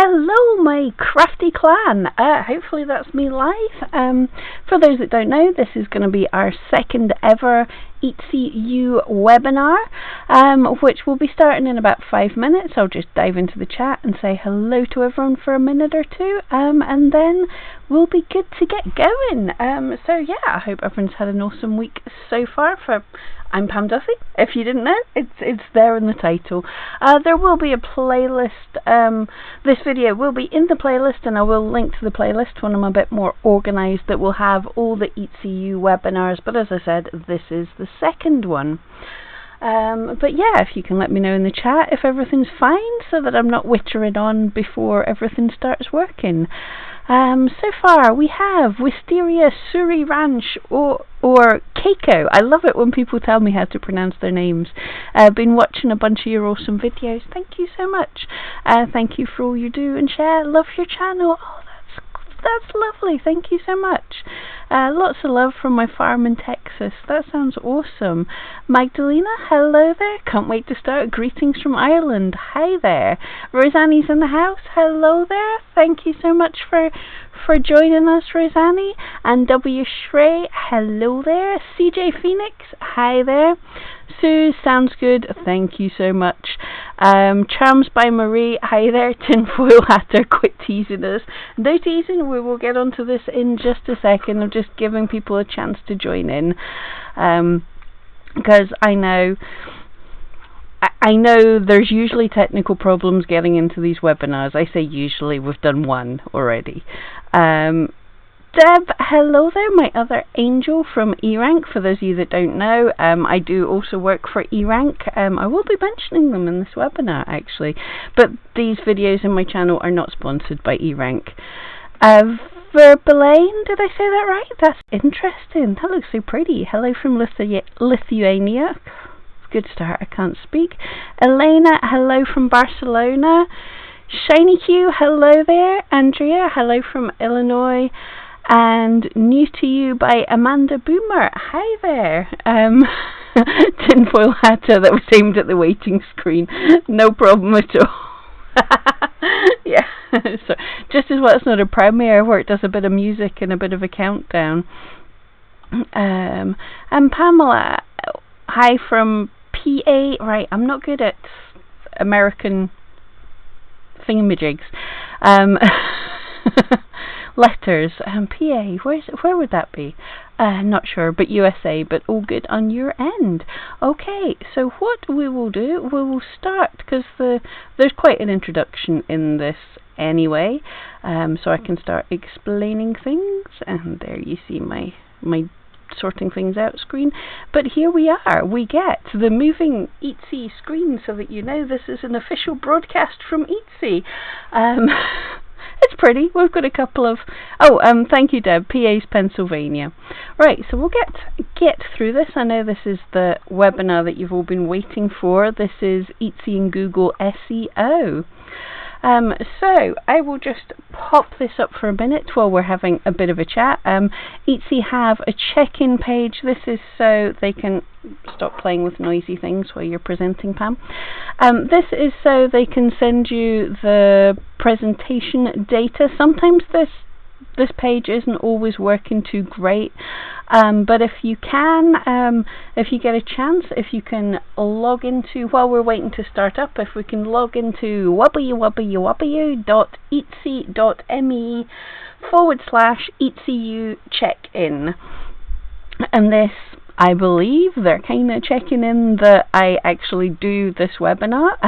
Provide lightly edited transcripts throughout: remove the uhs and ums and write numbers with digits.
Hello my crafty clan, hopefully that's me live. For those that don't know, this is going to be our second ever ETSU webinar, which will be starting in about 5 minutes. I'll just dive into the chat and say hello to everyone for a minute or two, and then we'll be good to get going. So yeah, I hope everyone's had an awesome week so far. I'm Pam Duthie. If you didn't know, it's there in the title. There will be a playlist. This video will be in the playlist, and I will link to the playlist when I'm a bit more organised, that will have all the ETSU webinars. But as I said, this is the second one. But yeah, if you can let me know in the chat if everything's fine, so that I'm not wittering on before everything starts working. So far we have Wisteria Suri Ranch or Keiko. I love it when people tell me how to pronounce their names. I've been watching a bunch of your awesome videos. Thank you so much. Thank you for all you do and share. Love your channel. Oh, that's lovely. Thank you so much. Lots of love from my farm in Texas. That sounds awesome. Magdalena, hello there. Can't wait to start. Greetings from Ireland. Hi there. Rosanne's in the house. Hello there. Thank you so much for joining us, Rosanne. And W. Shrey, hello there. CJ Phoenix, hi there. Sue, sounds good. Thank you so much. Charms by Marie, hi there. Tinfoil Hatter, quit teasing us. No teasing, we will get onto this in just a second. I'm just giving people a chance to join in, because I know there's usually technical problems getting into these webinars. I say usually, we've done one already. Deb, hello there, my other angel from eRank. For those of you that don't know, I do also work for eRank. I will be mentioning them in this webinar actually, but these videos in my channel are not sponsored by eRank. Verbelaine, did I say that right? That's interesting. That looks so pretty. Hello from Lithuania. Good start, I can't speak. Elena, hello from Barcelona. Shiny Q, hello there. Andrea, hello from Illinois. And New to You by Amanda Boomer. Hi there. Tinfoil Hatter, that was aimed at the waiting screen. No problem at all. Yeah. So just as well it's not a premiere where it does a bit of music and a bit of a countdown. And Pamela, hi from PA. Right, I'm not good at American thingamajigs. Letters, PA, where would that be? Not sure, but USA, but all good on your end. Okay, so what we will do, we will start, because there's quite an introduction in this anyway, so I can start explaining things, and there you see my sorting things out screen. But here we are, we get the moving ETSI screen, so that you know this is an official broadcast from ETSI. It's pretty. We've got a couple of... Oh, thank you, Deb. PA's Pennsylvania. Right, so we'll get through this. I know this is the webinar that you've all been waiting for. This is ETSI and Google SEO. So I will just pop this up for a minute while we're having a bit of a chat. ETSI have a check-in page. This is so they can stop playing with noisy things while you're presenting, Pam. This is so they can send you the presentation data. Sometimes this page isn't always working too great, but if you can, if you get a chance, if you can log into, while we're waiting to start up, if we can log into www.etsi.me/ETSU check-in, and this, I believe they're kind of checking in that I actually do this webinar.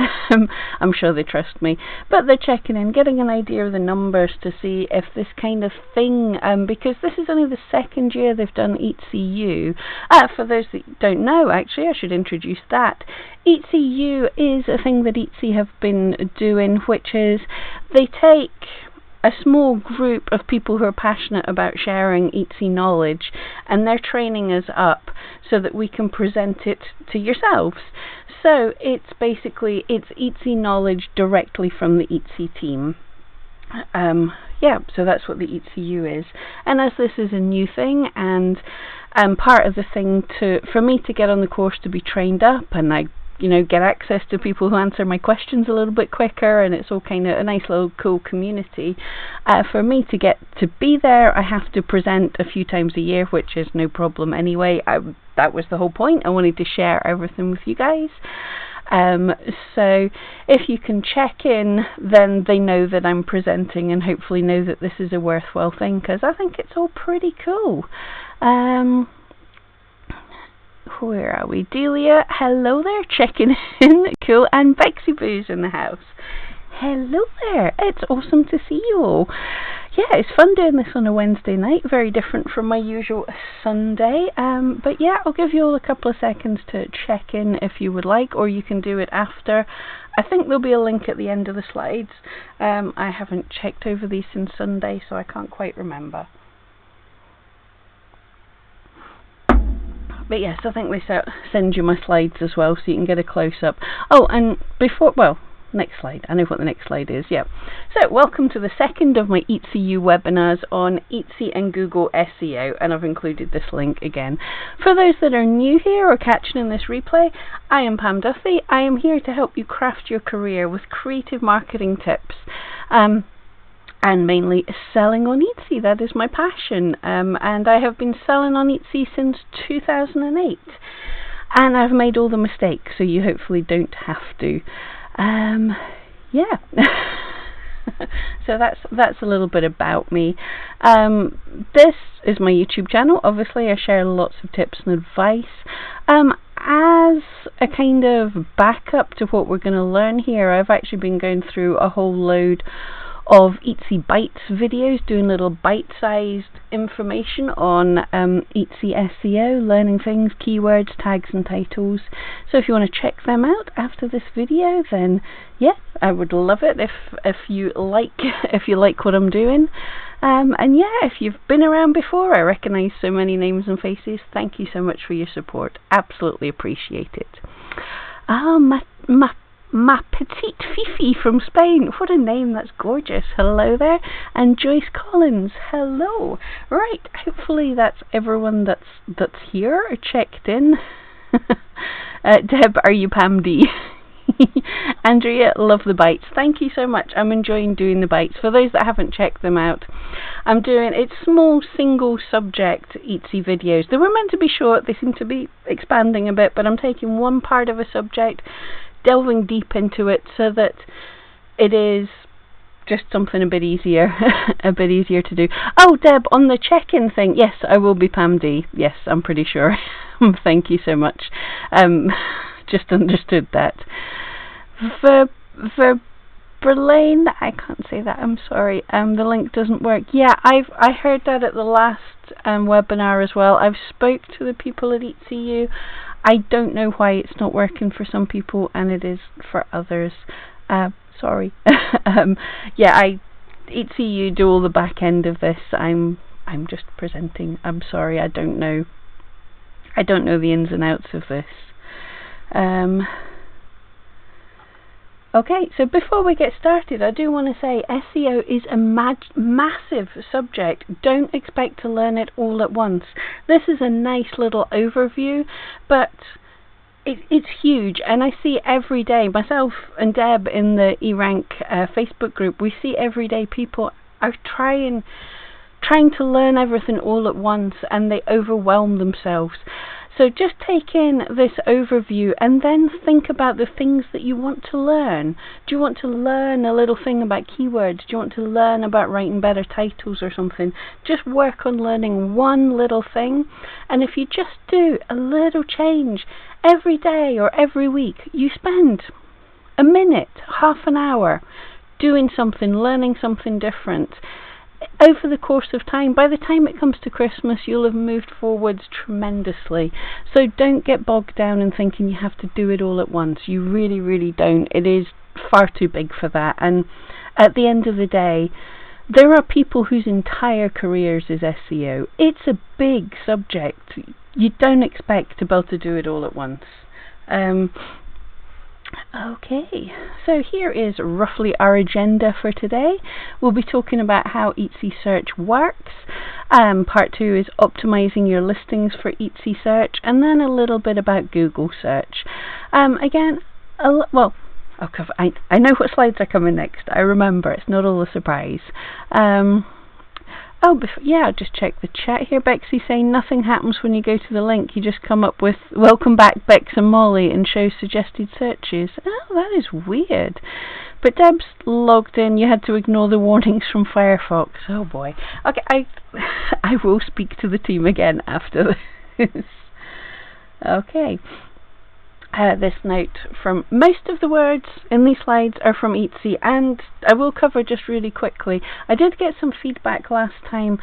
I'm sure they trust me, but they're checking in, getting an idea of the numbers to see if this kind of thing, because this is only the second year they've done ETSU. For those that don't know, actually, I should introduce that. ETSU is a thing that ETSI have been doing, which is they take a small group of people who are passionate about sharing ETSI knowledge, and they're training us up so that we can present it to yourselves. So it's basically, it's ETSI knowledge directly from the ETSI team. Yeah, so that's what the ETSU is. And as this is a new thing, and part of the thing for me to get on the course to be trained up, and I you know, get access to people who answer my questions a little bit quicker, and it's all kind of a nice little cool community. For me to get to be there, I have to present a few times a year, which is no problem anyway. That was the whole point. I wanted to share everything with you guys. So if you can check in, then they know that I'm presenting, and hopefully know that this is a worthwhile thing, because I think it's all pretty cool. Where are we? Delia, hello there, checking in. Cool. And Bexy Boo's in the house. Hello there. It's awesome to see you all. Yeah, it's fun doing this on a Wednesday night. Very different from my usual Sunday. But yeah, I'll give you all a couple of seconds to check in if you would like, or you can do it after. I think there'll be a link at the end of the slides. I haven't checked over these since Sunday, so I can't quite remember. But yes, I think they send you my slides as well, so you can get a close-up. Oh, and before, well, next slide. I know what the next slide is, yeah. So, welcome to the second of my EatSeeU webinars on Eatsy and Google SEO, and I've included this link again. For those that are new here or catching in this replay, I am Pam Duthie. I am here to help you craft your career with creative marketing tips. And mainly selling on Eatsy. That is my passion. And I have been selling on Eatsy since 2008. And I've made all the mistakes, so you hopefully don't have to. Yeah. So that's a little bit about me. This is my YouTube channel. Obviously, I share lots of tips and advice. As a kind of backup to what we're going to learn here, I've actually been going through a whole load of Eatsy Bites videos, doing little bite-sized information on Eatsy SEO, learning things, keywords, tags and titles. So if you want to check them out after this video, then yeah, I would love it if you like what I'm doing. And yeah, if you've been around before, I recognise so many names and faces. Thank you so much for your support. Absolutely appreciate it. Ma Petite Fifi from Spain. What a name, that's gorgeous. Hello there. And Joyce Collins, hello. Right, hopefully that's everyone that's here or checked in. Deb, are you Pam D? Andrea, love the bites. Thank you so much. I'm enjoying doing the bites. For those that haven't checked them out, it's small single subject Eatsy videos. They were meant to be short. They seem to be expanding a bit, but I'm taking one part of a subject, delving deep into it, so that it is just something a bit easier to do. Oh, Deb, on the check-in thing, yes, I will be Pam D. Yes, I'm pretty sure. Thank you so much. Just understood that. Berlin, I can't say that, I'm sorry. The link doesn't work. Yeah, I heard that at the last webinar as well. I've spoke to the people at EatSeeU. I don't know why it's not working for some people and it is for others. Sorry. Yeah, EatSeeU do all the back end of this. I'm just presenting. I'm sorry. I don't know the ins and outs of this. Okay, so before we get started, I do want to say SEO is a massive subject. Don't expect to learn it all at once. This is a nice little overview, but it's huge, and I see every day, myself and Deb in the eRank Facebook group, we see every day people are trying to learn everything all at once, and they overwhelm themselves. So just take in this overview and then think about the things that you want to learn. Do you want to learn a little thing about keywords? Do you want to learn about writing better titles or something? Just work on learning one little thing, and if you just do a little change every day or every week, you spend a minute, half an hour doing something, learning something different. Over the course of time, by the time it comes to Christmas, you'll have moved forwards tremendously. So don't get bogged down in thinking you have to do it all at once. You really, really don't. It is far too big for that. And at the end of the day, there are people whose entire careers is SEO. It's a big subject. You don't expect to be able to do it all at once. Okay, so here is roughly our agenda for today. We'll be talking about how Etsy search works. Part 2 is optimizing your listings for Etsy search, and then a little bit about Google search. Again, well, I'll cover. I know what slides are coming next. I remember. It's not all a surprise. I'll just check the chat here. Bexy saying nothing happens when you go to the link. You just come up with welcome back Bex and Molly and show suggested searches. Oh, that is weird. But Deb's logged in. You had to ignore the warnings from Firefox. Oh boy. Okay, I will speak to the team again after this. Okay. This note from most of the words in these slides are from Etsy, and I will cover just really quickly. I did get some feedback last time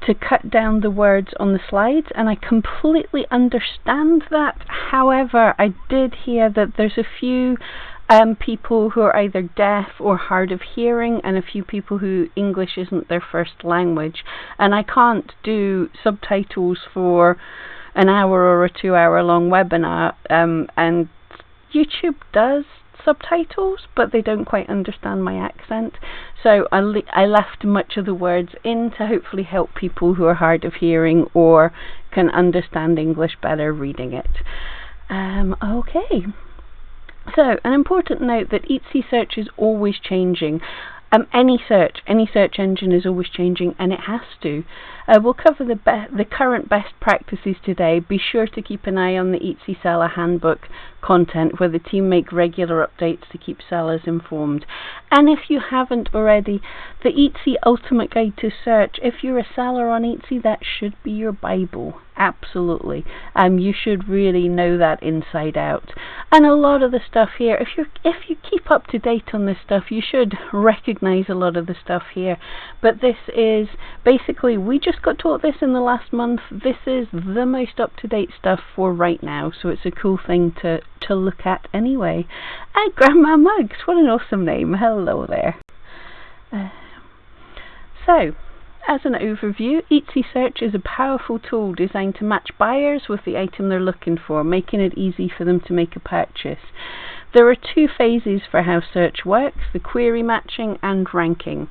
to cut down the words on the slides, and I completely understand that. However, I did hear that there's a few people who are either deaf or hard of hearing, and a few people who English isn't their first language, and I can't do subtitles for an hour or a 2-hour long webinar, and YouTube does subtitles, but they don't quite understand my accent, so I left much of the words in to hopefully help people who are hard of hearing or can understand English better reading it. Okay, so an important note that Etsy search is always changing. Any search engine is always changing, and it has to. We'll cover the current best practices today. Be sure to keep an eye on the Etsy Seller Handbook content, where the team make regular updates to keep sellers informed. And if you haven't already, the Etsy Ultimate Guide to Search. If you're a seller on Etsy, that should be your Bible. Absolutely. You should really know that inside out. And a lot of the stuff here, if you keep up to date on this stuff, you should recognize a lot of the stuff here. But this is basically, we just got taught this in the last month. This is the most up-to-date stuff for right now, so it's a cool thing to look at anyway. And Grandma Muggs, what an awesome name. Hello there. So, as an overview, Etsy Search is a powerful tool designed to match buyers with the item they're looking for, making it easy for them to make a purchase. There are 2 phases for how search works: the query matching and ranking.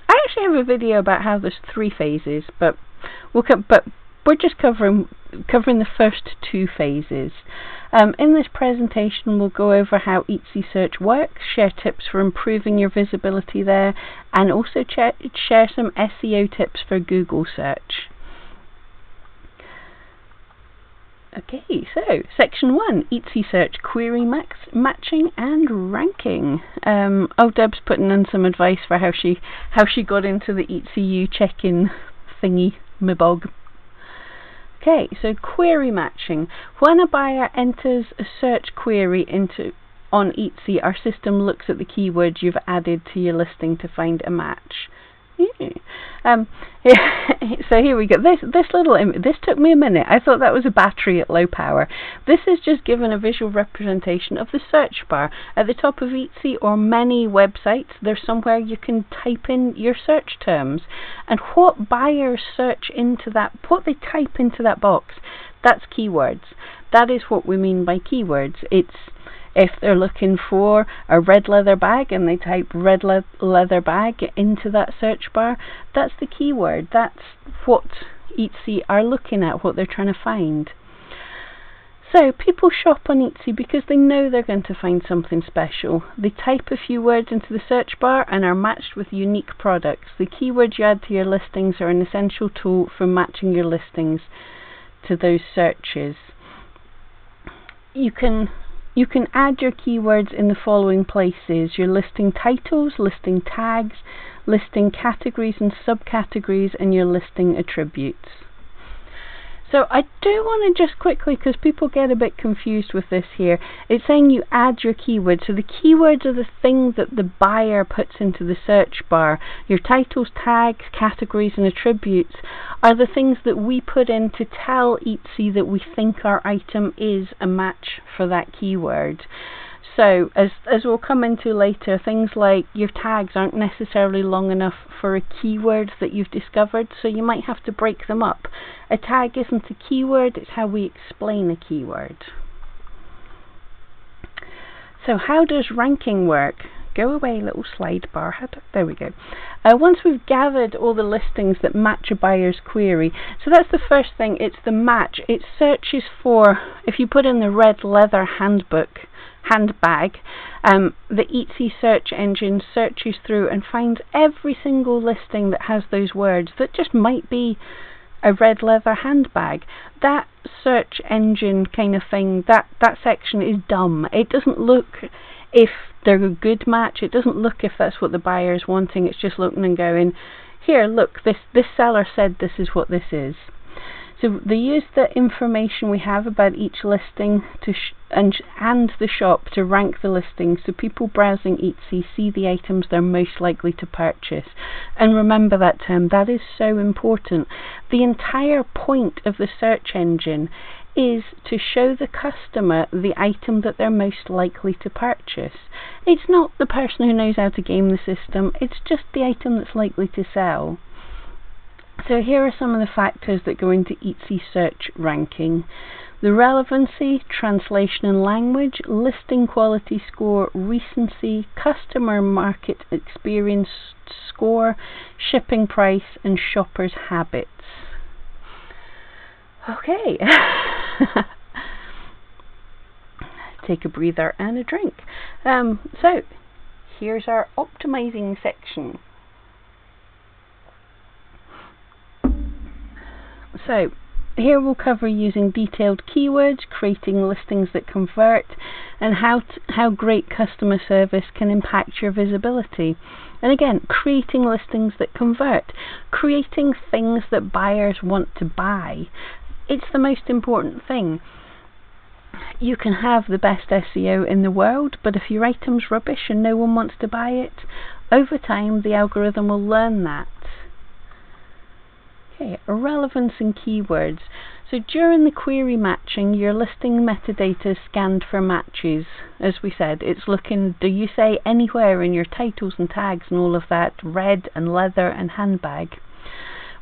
I actually have a video about how there's 3 phases, but we're just covering the first 2 phases. In this presentation, we'll go over how Etsy Search works, share tips for improving your visibility there, and also share some SEO tips for Google search. Okay, so section 1, Etsy Search query matching and ranking. Deb's putting in some advice for how she got into the EtsyU check-in thingy mibog. Okay, so query matching. When a buyer enters a search query on Etsy, our system looks at the keywords you've added to your listing to find a match. So here we go. This took me a minute. I thought that was a battery at low power. This is just given a visual representation of the search bar at the top of Etsy or many websites. There's somewhere you can type in your search terms, and what buyers search into that, what they type into that box, that's keywords. That is what we mean by keywords. It's if they're looking for a red leather bag and they type red leather bag into that search bar, that's the keyword. That's what Etsy are looking at, what they're trying to find. So people shop on Etsy because they know they're going to find something special. They type a few words into the search bar and are matched with unique products. The keywords you add to your listings are an essential tool for matching your listings to those searches. You can add your keywords in the following places: your listing titles, listing tags, listing categories and subcategories, and your listing attributes. So I do want to just quickly, because people get a bit confused with this here, it's saying you add your keywords. So the keywords are the things that the buyer puts into the search bar. Your titles, tags, categories and attributes are the things that we put in to tell Etsy that we think our item is a match for that keyword. So, as we'll come into later, things like your tags aren't necessarily long enough for a keyword that you've discovered, so you might have to break them up. A tag isn't a keyword, it's how we explain a keyword. So how does ranking work? Go away, little slide bar. There we go. Once we've gathered all the listings that match a buyer's query, so that's the first thing, it's the match. It searches for, if you put in the red leather handbag, the Etsy search engine searches through and finds every single listing that has those words that just might be a red leather handbag. That search engine kind of thing, that section is dumb. It doesn't look if they're a good match. It doesn't look if that's what the buyer is wanting. It's just looking and going, here, look, this seller said this is what this is. So they use the information we have about each listing to and the shop to rank the listings, so people browsing Etsy see the items they're most likely to purchase. And remember that term, that is so important. The entire point of the search engine is to show the customer the item that they're most likely to purchase. It's not the person who knows how to game the system, it's just the item that's likely to sell. So here are some of the factors that go into Etsy search ranking. The relevancy, translation and language, listing quality score, recency, customer market experience score, shipping price and shoppers' habits. Okay. Take a breather and a drink. So here's our optimizing section. So here we'll cover using detailed keywords, creating listings that convert, and how great customer service can impact your visibility. And again, creating listings that convert, creating things that buyers want to buy. It's the most important thing. You can have the best SEO in the world, but if your item's rubbish and no one wants to buy it, over time the algorithm will learn that. Okay, relevance and keywords. So during the query matching, your listing metadata is scanned for matches. As we said, it's looking, do you say anywhere in your titles and tags and all of that, red and leather and handbag.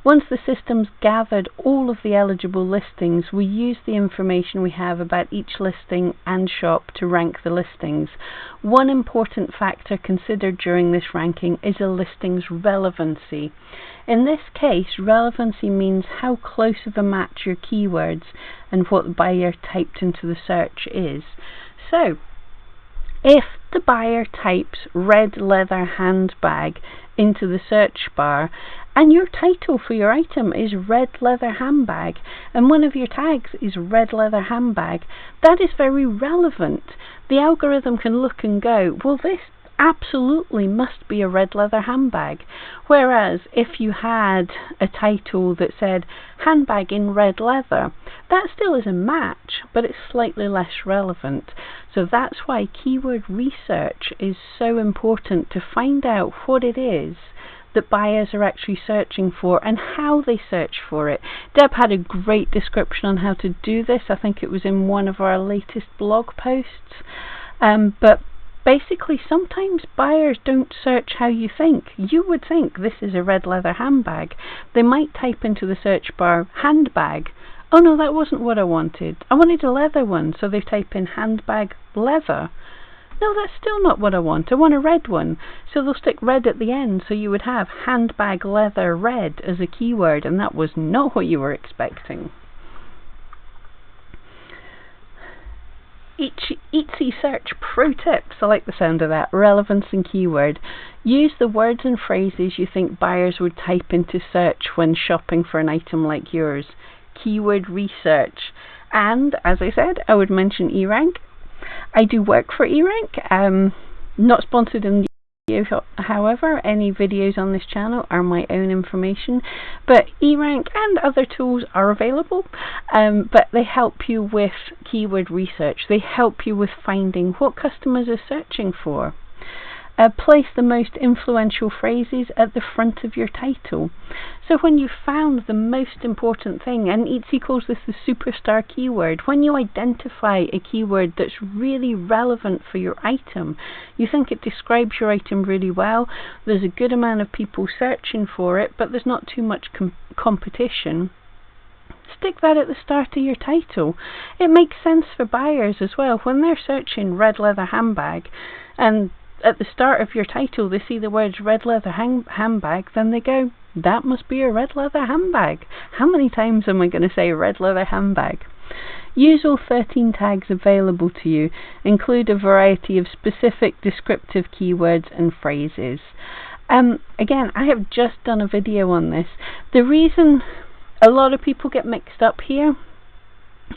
Once the system's gathered all of the eligible listings, we use the information we have about each listing and shop to rank the listings. One important factor considered during this ranking is a listing's relevancy. In this case, relevancy means how close of a match your keywords and what the buyer typed into the search is. So, if the buyer types red leather handbag into the search bar, and your title for your item is red leather handbag, and one of your tags is red leather handbag, that is very relevant. The algorithm can look and go, well, this absolutely must be a red leather handbag. Whereas if you had a title that said handbag in red leather, that still is a match, but it's slightly less relevant. So that's why keyword research is so important, to find out what it is that buyers are actually searching for and how they search for it. Deb had a great description on how to do this. I think it was in one of our latest blog posts. But basically, sometimes buyers don't search how you think. You would think this is a red leather handbag. They might type into the search bar handbag. Oh no, that wasn't what I wanted. I wanted a leather one, so they type in handbag leather. No, that's still not what I want. I want a red one. So they'll stick red at the end, so you would have handbag leather red as a keyword, and that was not what you were expecting. Etsy search pro tips. I like the sound of that. Relevance and keyword. Use the words and phrases you think buyers would type into search when shopping for an item like yours. Keyword research. And as I said, I would mention eRank. I do work for eRank. Not sponsored in the video, however. Any videos on this channel are my own information, but eRank and other tools are available, but they help you with keyword research. They help you with finding what customers are searching for. Place the most influential phrases at the front of your title. So when you've found the most important thing, and Etsy calls this the superstar keyword, when you identify a keyword that's really relevant for your item, you think it describes your item really well, there's a good amount of people searching for it, but there's not too much competition. stick that at the start of your title. It makes sense for buyers as well. When they're searching red leather handbag and at the start of your title they see the words red leather handbag, then they go, that must be a red leather handbag. How many times am I going to say red leather handbag? Use all 13 tags available to you. Include a variety of specific descriptive keywords and phrases. Again, I have just done a video on this. The reason a lot of people get mixed up here,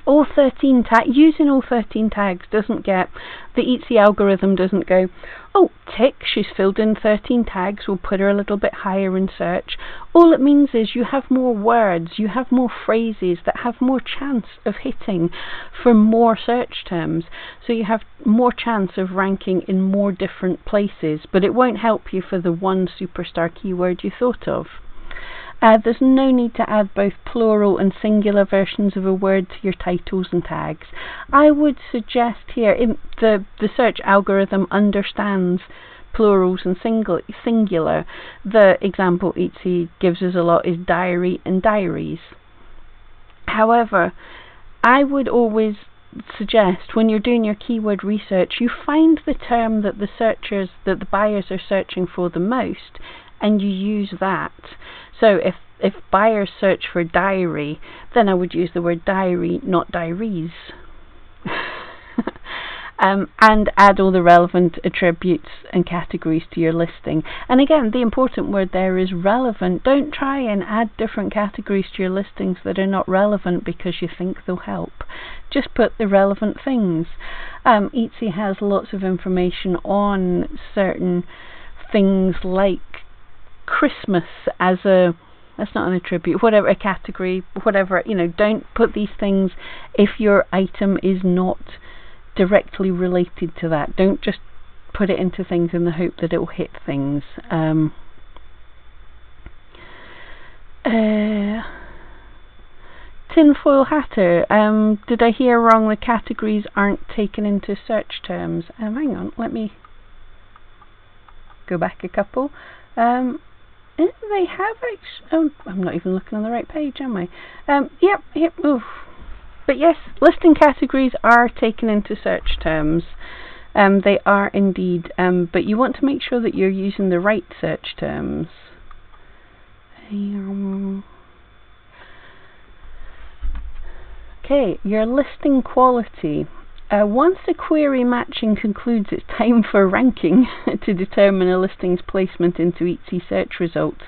using all 13 tags doesn't get, the Etsy algorithm doesn't go, oh, tick, she's filled in 13 tags, we'll put her a little bit higher in search. All it means is you have more words, you have more phrases that have more chance of hitting for more search terms. So you have more chance of ranking in more different places, but it won't help you for the one superstar keyword you thought of. There's no need to add both plural and singular versions of a word to your titles and tags. I would suggest here, the search algorithm understands plurals and singular. The example Etsy gives us a lot is diary and diaries. However, I would always suggest when you're doing your keyword research, you find the term that the buyers are searching for the most, and you use that. So if buyers search for diary, then I would use the word diary, not diaries. And add all the relevant attributes and categories to your listing. And again, the important word there is relevant. Don't try and add different categories to your listings that are not relevant because you think they'll help. Just put the relevant things. Etsy has lots of information on certain things like Christmas as that's not an attribute, whatever, a category, whatever, don't put these things if your item is not directly related to that. Don't just put it into things in the hope that it will hit things. Tinfoil Hatter, did I hear wrong? The categories aren't taken into search terms. Hang on, let me go back a couple. They have oh, I'm not even looking on the right page, am I? Yep. Oof. But yes, listing categories are taken into search terms. They are indeed, but you want to make sure that you're using the right search terms. Okay, your listing quality. Once the query matching concludes, it's time for ranking to determine a listing's placement into Etsy search results.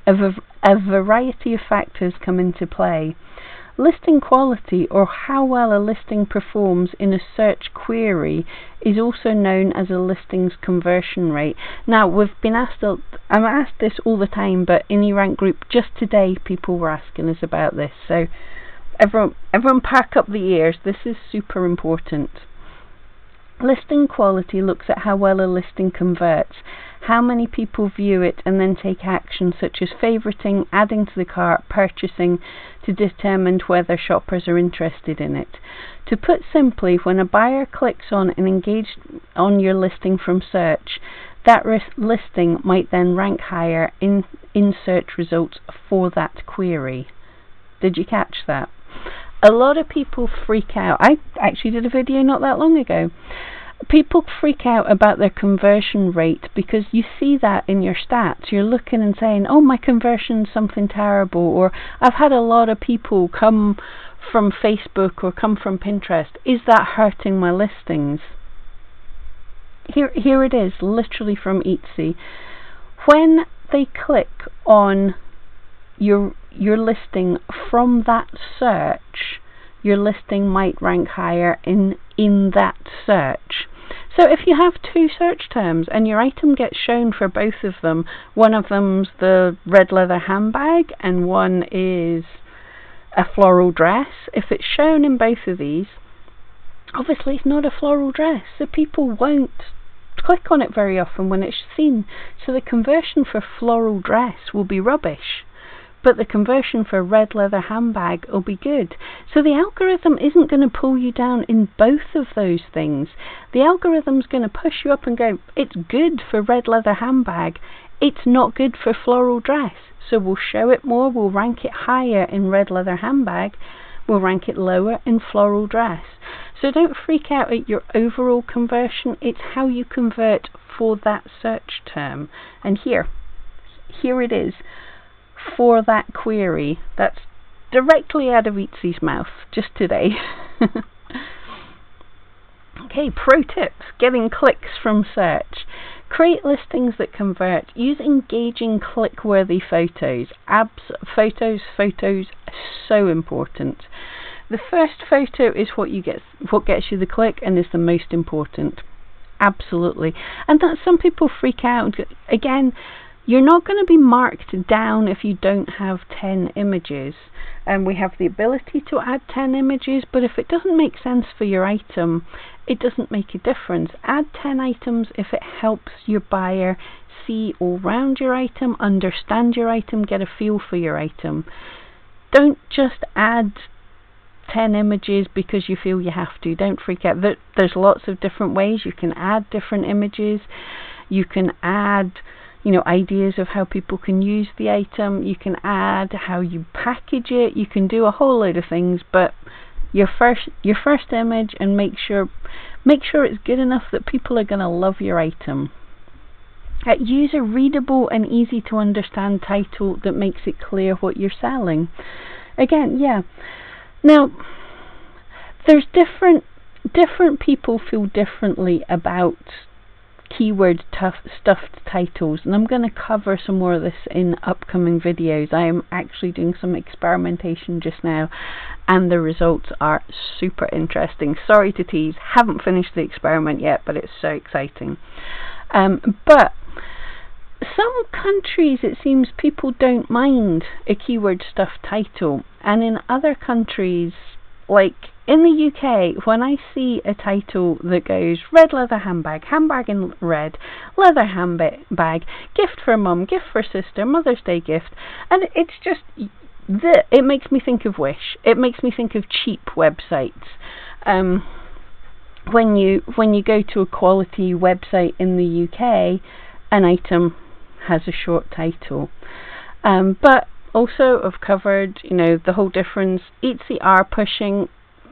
A variety of factors come into play. Listing quality, or how well a listing performs in a search query, is also known as a listing's conversion rate. Now, I'm asked this all the time, but in eRank group just today people were asking us about this, so everyone pack up the ears. This is super important. Listing quality looks at how well a listing converts, how many people view it and then take action such as favoriting, adding to the cart, purchasing, to determine whether shoppers are interested in it. To put simply, when a buyer clicks on and engages on your listing from search, that listing might then rank higher in search results for that query. Did you catch that? A lot of people freak out. I actually did a video not that long ago. People freak out about their conversion rate because you see that in your stats. You're looking and saying, oh, my conversion's something terrible, or I've had a lot of people come from Facebook or come from Pinterest. Is that hurting my listings? Here it is, literally from Etsy. When they click on your listing from that search, your listing might rank higher in that search. So if you have two search terms and your item gets shown for both of them, one of them's the red leather handbag and one is a floral dress, if it's shown in both of these, obviously it's not a floral dress, so people won't click on it very often when it's seen. So the conversion for floral dress will be rubbish, but the conversion for red leather handbag will be good. So the algorithm isn't going to pull you down in both of those things. The algorithm's going to push you up and go, it's good for red leather handbag it's not good for floral dress. So we'll show it more, we'll rank it higher in red leather handbag, we'll rank it lower in floral dress. So don't freak out at your overall conversion, it's how you convert for that search term. And here it is for that query. That's directly out of Etsy's mouth just today. Okay, pro tips, getting clicks from search. Create listings that convert. Use engaging, click-worthy photos. Photos, so important. The first photo is what gets you the click and is the most important. Absolutely. And that some people freak out. Again, you're not going to be marked down if you don't have 10 images. And we have the ability to add 10 images, but if it doesn't make sense for your item, it doesn't make a difference. Add 10 items if it helps your buyer see all round your item, understand your item, get a feel for your item. Don't just add 10 images because you feel you have to. Don't freak out. There's lots of different ways you can add different images. You can add ideas of how people can use the item. You can add how you package it. You can do a whole load of things, but your first image, and make sure it's good enough that people are going to love your item. Use a readable and easy to understand title that makes it clear what you're selling. Again, yeah. Now, there's different people feel differently about keyword stuffed titles, and I'm going to cover some more of this in upcoming videos. I am actually doing some experimentation just now, and the results are super interesting. Sorry to tease, haven't finished the experiment yet, but it's so exciting. But some countries, it seems, people don't mind a keyword stuffed title, and in other countries, like in the UK, when I see a title that goes red leather handbag, handbag in red, leather handbag, gift for mum, gift for sister, Mother's Day gift, and it's just, it makes me think of Wish. It makes me think of cheap websites. When you go to a quality website in the UK, an item has a short title. But also I've covered, the whole difference. Etsy are pushing,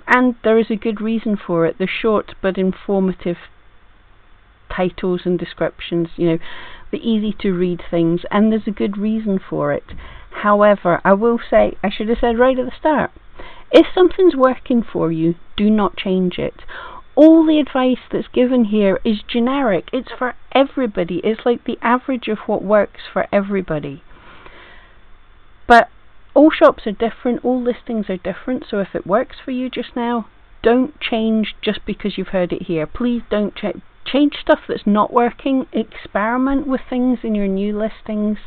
and there is a good reason for it, the short but informative titles and descriptions, the easy to read things, and there's a good reason for it. However, I will say, I should have said right at the start, if something's working for you, do not change it. All the advice that's given here is generic. It's for everybody. It's like the average of what works for everybody. But all shops are different, all listings are different, so if it works for you just now, don't change just because you've heard it here. Please don't change stuff that's not working. Experiment with things in your new listings,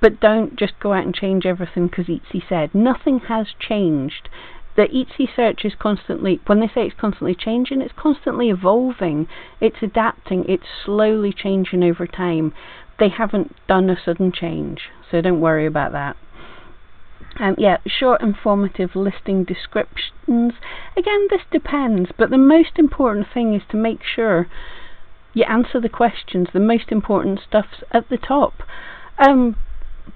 but don't just go out and change everything because Etsy said. Nothing has changed. The Etsy search is constantly, when they say it's constantly changing, it's constantly evolving, it's adapting, it's slowly changing over time. They haven't done a sudden change, so don't worry about that. Yeah, short informative listing descriptions. Again, this depends, but the most important thing is to make sure you answer the questions. The most important stuff's at the top.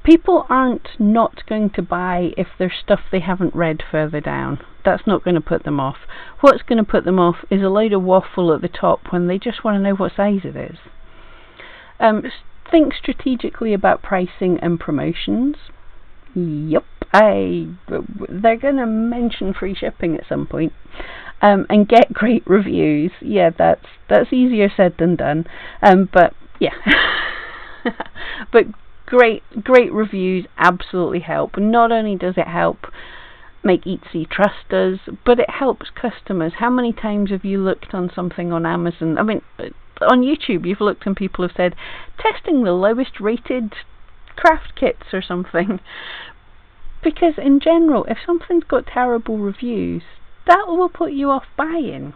People aren't not going to buy if there's stuff they haven't read further down. That's not going to put them off. What's going to put them off is a load of waffle at the top when they just want to know what size it is. Think strategically about pricing and promotions. Yep, they're going to mention free shipping at some point. And get great reviews. Yeah, that's easier said than done. But yeah, but great reviews absolutely help. Not only does it help make Etsy trust us, but it helps customers. How many times have you looked on something on Amazon? I mean, on YouTube, you've looked and people have said, testing the lowest rated craft kits or something. Because in general, if something's got terrible reviews, that will put you off buying.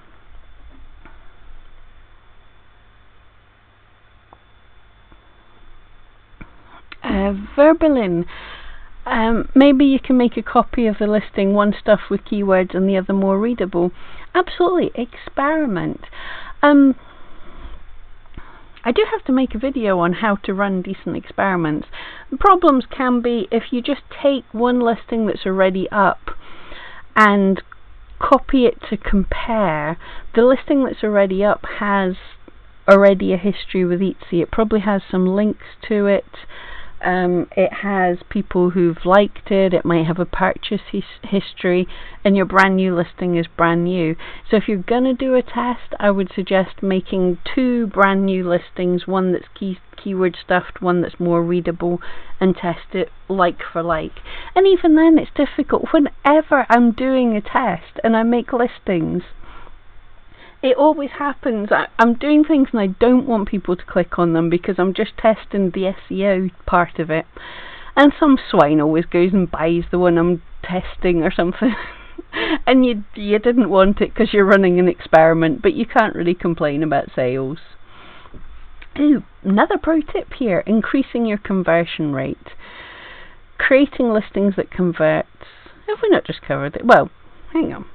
Verbalin. Maybe you can make a copy of the listing, one stuff with keywords and the other more readable. Absolutely, experiment. I do have to make a video on how to run decent experiments. The problems can be if you just take one listing that's already up and copy it to compare. The listing that's already up has already a history with Etsy. It probably has some links to it. It has people who've liked it. It might have a purchase history, and your brand new listing is brand new. So if you're gonna do a test, I would suggest making 2 brand new listings, one that's keyword stuffed, one that's more readable, and test it like for like. And even then it's difficult. Whenever I'm doing a test and I make listings, it always happens. I'm doing things and I don't want people to click on them because I'm just testing the SEO part of it. And some swine always goes and buys the one I'm testing or something. And you didn't want it because you're running an experiment, but you can't really complain about sales. Ooh, another pro tip here, increasing your conversion rate. Creating listings that convert. Have we not just covered it? Well, hang on.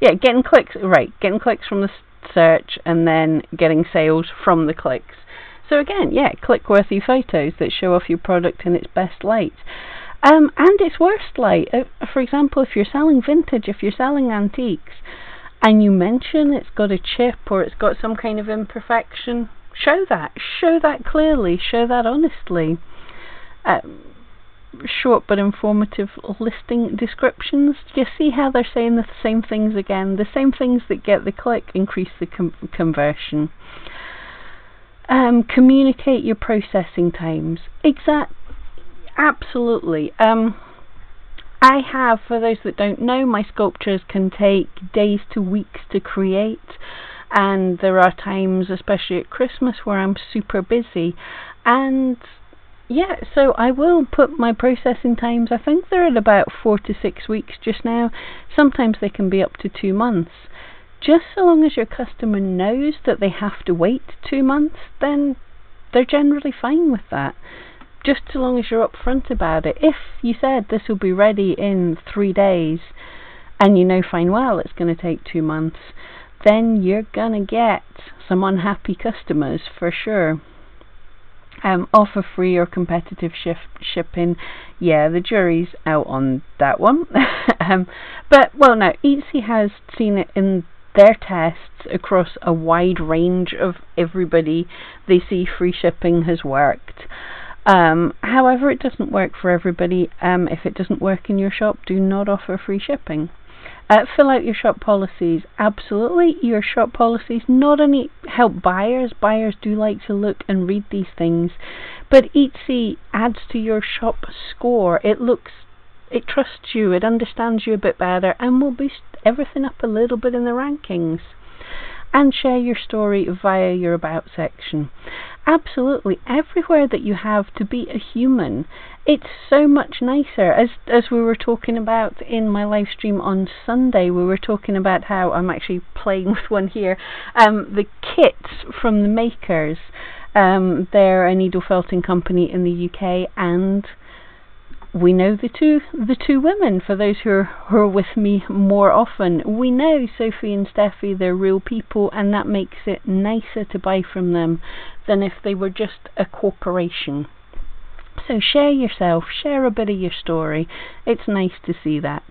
Yeah, getting clicks from the search and then getting sales from the clicks. So again, yeah, click-worthy photos that show off your product in its best light. And its worst light. For example, if you're selling vintage, if you're selling antiques, and you mention it's got a chip or it's got some kind of imperfection, show that. Show that clearly. Show that honestly. Short but informative listing descriptions. You see how they're saying the same things again. The same things that get the click increase the conversion. Communicate your processing times. Absolutely. I have, for those that don't know, my sculptures can take days to weeks to create, and there are times, especially at Christmas, where I'm super busy. And yeah, so I will put my processing times, I think they're at about 4 to 6 weeks just now. Sometimes they can be up to 2 months. Just so long as your customer knows that they have to wait 2 months, then they're generally fine with that. Just so long as you're upfront about it. If you said this will be ready in 3 days, and you know fine well it's going to take 2 months, then you're going to get some unhappy customers for sure. Offer free or competitive shipping. Yeah, the jury's out on that one. But, well, no, Etsy has seen it in their tests across a wide range of everybody. They see free shipping has worked. However, it doesn't work for everybody. If it doesn't work in your shop, do not offer free shipping. Fill out your shop policies. Absolutely, your shop policies not only help buyers do like to look and read these things, but Etsy adds to your shop score. It trusts you, it understands you a bit better, and will boost everything up a little bit in the rankings. And share your story via your About section. Absolutely, everywhere that you have to be a human, it's so much nicer. As we were talking about in my live stream on Sunday, we were talking about how I'm actually playing with one here. The kits from the makers. They're a needle felting company in the UK, and we know the two women. For those who are with me more often, we know Sophie and Steffi. They're real people, and that makes it nicer to buy from them than if they were just a corporation. So share yourself, share a bit of your story. It's nice to see that.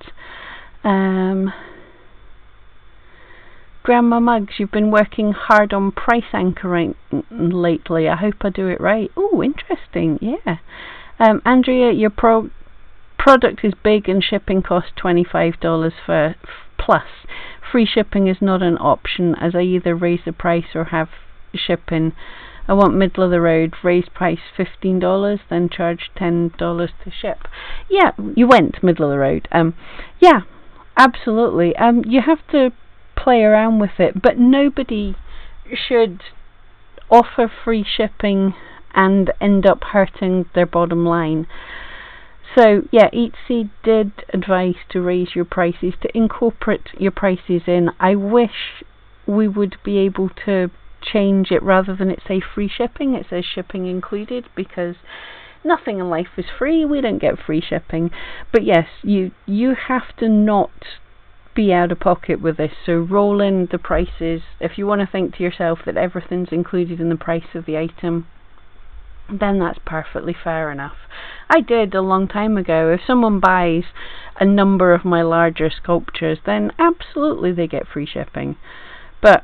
Grandma Muggs, you've been working hard on price anchoring lately. I hope I do it right. Oh, interesting. Yeah. Andrea, your product is big and shipping costs $25 for plus. Free shipping is not an option, as I either raise the price or have shipping. I want middle of the road, raise price $15, then charge $10 to ship. Yeah, you went middle of the road. Yeah, absolutely. You have to play around with it, but nobody should offer free shipping and end up hurting their bottom line. So yeah, Etsy did advise to raise your prices, to incorporate your prices in. I wish we would be able to change it rather than it say free shipping, it says shipping included, because nothing in life is free. We don't get free shipping. But yes, you have to not be out of pocket with this. So roll in the prices. If you want to think to yourself that everything's included in the price of the item, then that's perfectly fair enough. I did a long time ago. If someone buys a number of my larger sculptures, then absolutely they get free shipping. But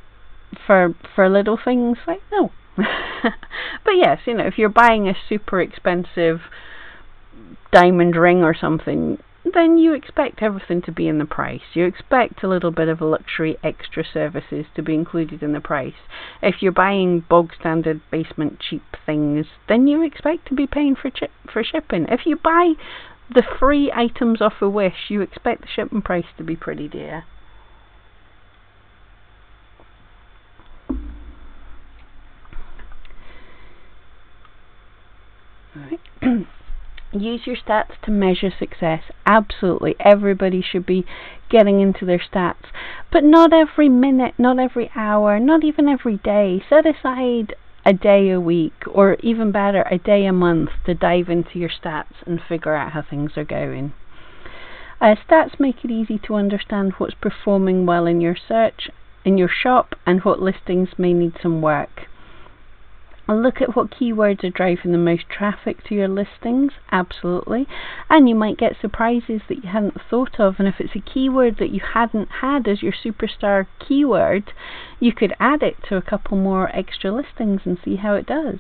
for little things, like, no. But yes, you know, if you're buying a super expensive diamond ring or something, then you expect everything to be in the price. You expect a little bit of a luxury extra services to be included in the price. If you're buying bog standard basement cheap things, then you expect to be paying for shipping. If you buy the free items off a Wish, you expect the shipping price to be pretty dear. Alright. Use your stats to measure success. Absolutely, everybody should be getting into their stats, but not every minute, not every hour, not even every day. Set aside a day a week, or even better, a day a month, to dive into your stats and figure out how things are going. Stats make it easy to understand what's performing well in your search, in your shop, and what listings may need some work. Look at what keywords are driving the most traffic to your listings, absolutely, and you might get surprises that you hadn't thought of. And if it's a keyword that you hadn't had as your superstar keyword, you could add it to a couple more extra listings and see how it does.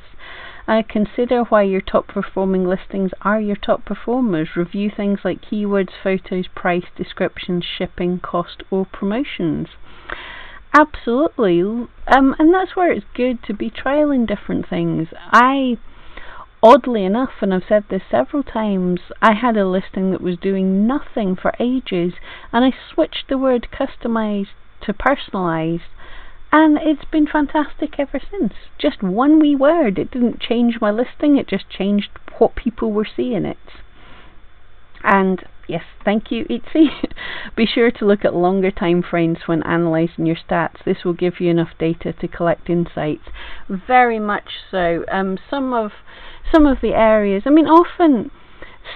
Consider why your top performing listings are your top performers. Review things like keywords, photos, price, descriptions, shipping, cost, or promotions. Absolutely, and that's where it's good to be trialing different things. Oddly enough, and I've said this several times, I had a listing that was doing nothing for ages, and I switched the word customized to personalized, and it's been fantastic ever since. Just one wee word. It didn't change my listing, it just changed what people were seeing it. And yes, thank you, Etsy. Be sure to look at longer time frames when analysing your stats. This will give you enough data to collect insights. Very much so. Some of the areas, I mean, often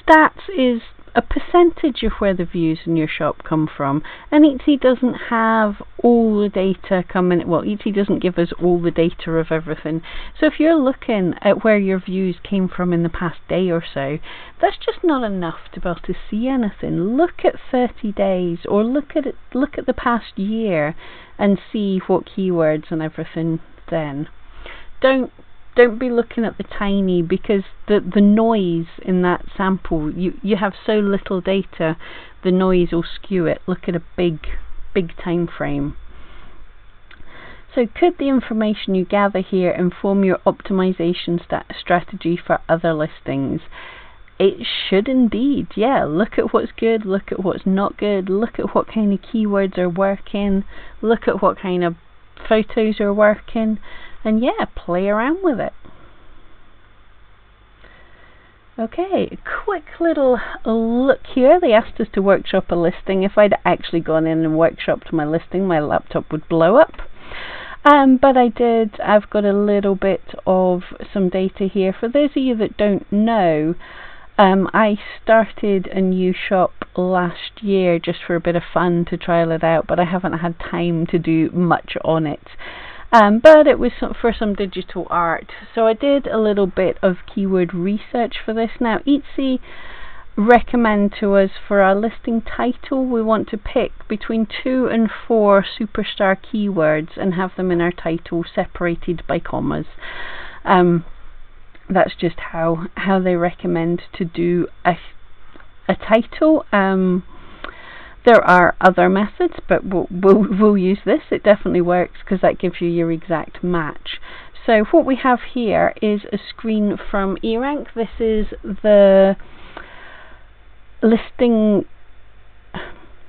stats is a percentage of where the views in your shop come from, and Etsy doesn't have all the data coming. Well, Etsy doesn't give us all the data of everything. So if you're looking at where your views came from in the past day or so, that's just not enough to be able to see anything. Look at 30 days, or look at the past year and see what keywords and everything then. Don't be looking at the tiny, because the noise in that sample, you have so little data, the noise will skew it. Look at a big time frame. So could the information you gather here inform your optimization strategy for other listings? It should indeed, yeah. Look at what's good, look at what's not good, look at what kind of keywords are working, look at what kind of photos are working, and yeah, play around with it. Okay, quick little look here. They asked us to workshop a listing. If I'd actually gone in and workshopped my listing, my laptop would blow up. But I did. I've got a little bit of some data here. For those of you that don't know, I started a new shop last year just for a bit of fun to trial it out, but I haven't had time to do much on it. But it was for some digital art. So I did a little bit of keyword research for this. Now, Etsy recommend to us for our listing title, we want to pick between 2 and 4 superstar keywords and have them in our title separated by commas. That's just how they recommend to do a title. There are other methods, but we'll use this. It definitely works because that gives you your exact match. So what we have here is a screen from eRank. This is the listing,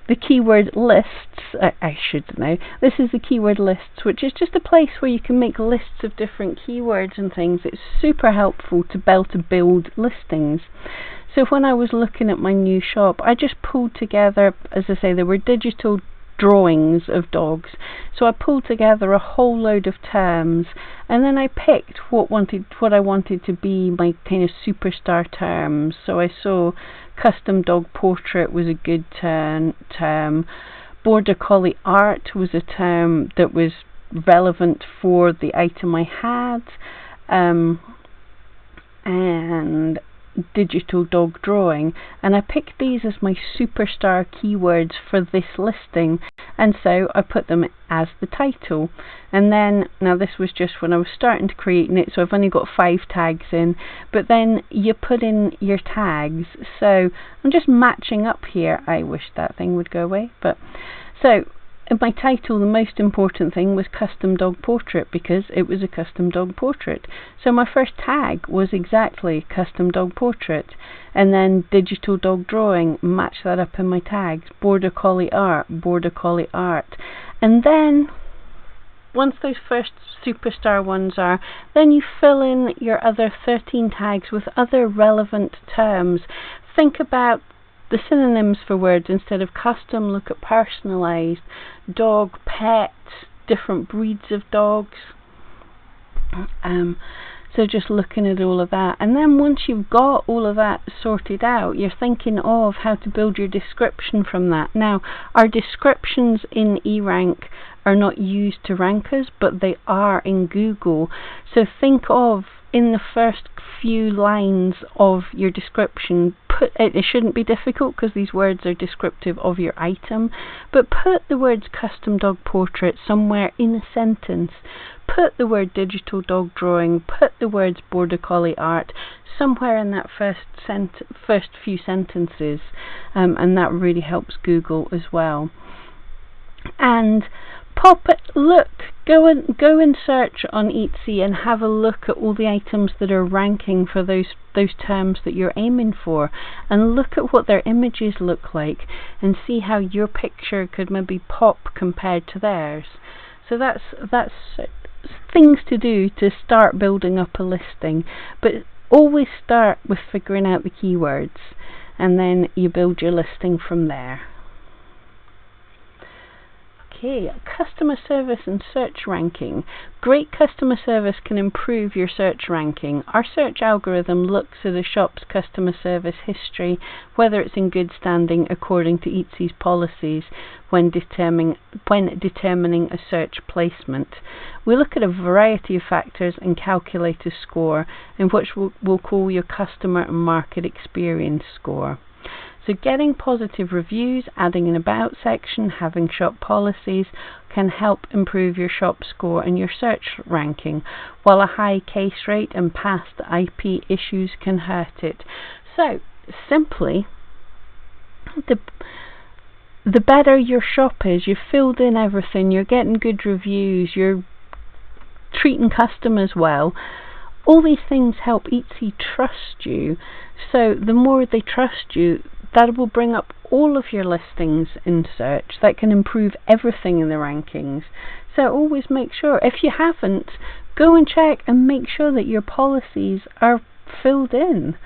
the keyword lists. I should know. This is the keyword lists, which is just a place where you can make lists of different keywords and things. It's super helpful to be able to build listings. So when I was looking at my new shop, I just pulled together, as I say, there were digital drawings of dogs. So I pulled together a whole load of terms, and then I picked what I wanted to be my kind of superstar terms. So I saw custom dog portrait was a good term, Border Collie art was a term that was relevant for the item I had, and digital dog drawing, and I picked these as my superstar keywords for this listing, and so I put them as the title. And then, now this was just when I was starting to creating it, so I've only got 5 tags in, but then you put in your tags. So I'm just matching up here. I wish that thing would go away, but so in my title, the most important thing was custom dog portrait, because it was a custom dog portrait. So my first tag was exactly custom dog portrait, and then digital dog drawing, match that up in my tags, border collie art, and then once those first superstar ones are, then you fill in your other 13 tags with other relevant terms. Think about the synonyms for words. Instead of custom, look at personalized, dog, pet, different breeds of dogs. So just looking at all of that, and then once you've got all of that sorted out, you're thinking of how to build your description from that. Now, our descriptions in eRank are not used to rank us, but they are in Google. So think of, in the first few lines of your description, it shouldn't be difficult because these words are descriptive of your item, but put the words custom dog portrait somewhere in a sentence. Put the word digital dog drawing, put the words border collie art somewhere in that first few sentences, and that really helps Google as well. And go and search on Etsy and have a look at all the items that are ranking for those terms that you're aiming for, and look at what their images look like and see how your picture could maybe pop compared to theirs. So that's things to do to start building up a listing, but always start with figuring out the keywords, and then you build your listing from there. Okay, customer service and search ranking. Great customer service can improve your search ranking. Our search algorithm looks at a shop's customer service history, whether it's in good standing according to Etsy's policies when determining a search placement. We look at a variety of factors and calculate a score, in which we'll call your customer and market experience score. So getting positive reviews, adding an about section, having shop policies can help improve your shop score and your search ranking, while a high case rate and past IP issues can hurt it. So simply, the better your shop is, you've filled in everything, you're getting good reviews, you're treating customers well, all these things help Etsy trust you. So the more they trust you, that will bring up all of your listings in search. That can improve everything in the rankings. So always make sure, if you haven't, go and check and make sure that your policies are filled in.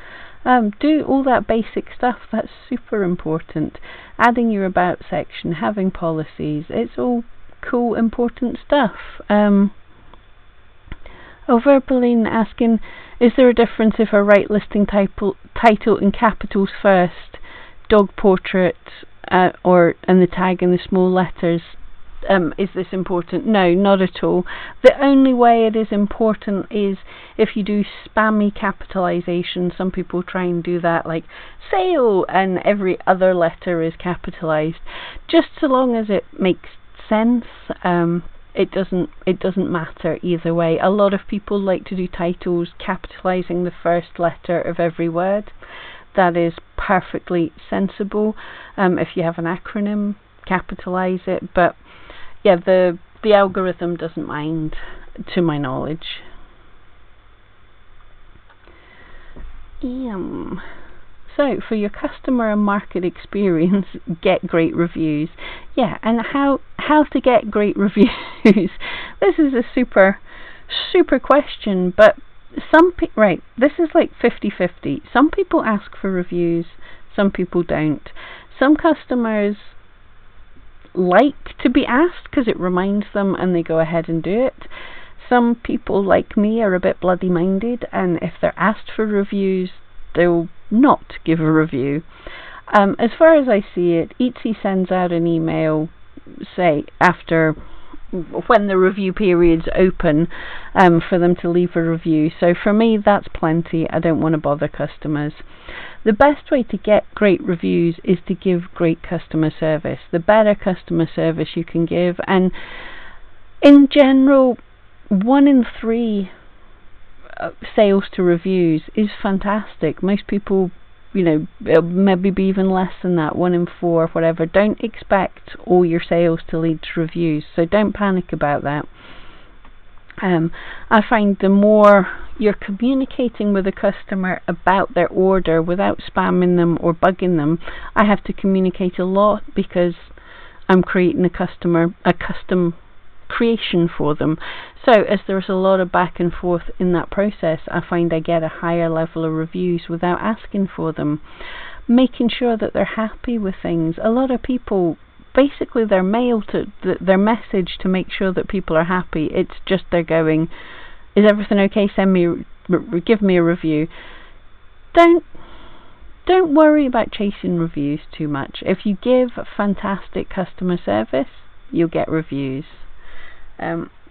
Do all that basic stuff. That's super important. Adding your about section, having policies, it's all cool, important stuff. Verbaline asking, is there a difference if I write listing title in capitals first, dog portrait, and the tag in the small letters? Is this important? No, not at all. The only way it is important is if you do spammy capitalization. Some people try and do that, like sale, and every other letter is capitalized. Just so long as it makes sense, it doesn't matter either way. A lot of people like to do titles capitalizing the first letter of every word. That is perfectly sensible. If you have an acronym, capitalize it, but yeah, the algorithm doesn't mind, to my knowledge. So for your customer and market experience, get great reviews. Yeah, and how to get great reviews? This is a super question, but this is like 50-50. Some people ask for reviews, some people don't. Some customers like to be asked because it reminds them and they go ahead and do it. Some people, like me, are a bit bloody minded, and if they're asked for reviews, they'll not give a review. As far as I see it, Etsy sends out an email say after when the review period's open, for them to leave a review. So for me, that's plenty. I don't want to bother customers. The best way to get great reviews is to give great customer service. The better customer service you can give, and in general, 1 in 3 sales to reviews is fantastic. Most people, it'll maybe be even less than that, 1 in 4, whatever. Don't expect all your sales to lead to reviews, so don't panic about that. I find the more you're communicating with a customer about their order without spamming them or bugging them, I have to communicate a lot because I'm creating a custom creation for them. So as there's a lot of back and forth in that process, I find I get a higher level of reviews without asking for them. Making sure that they're happy with things. A lot of people, basically their message to make sure that people are happy, it's just they're going, is everything okay, give me a review. Don't worry about chasing reviews too much. If you give fantastic customer service, you'll get reviews.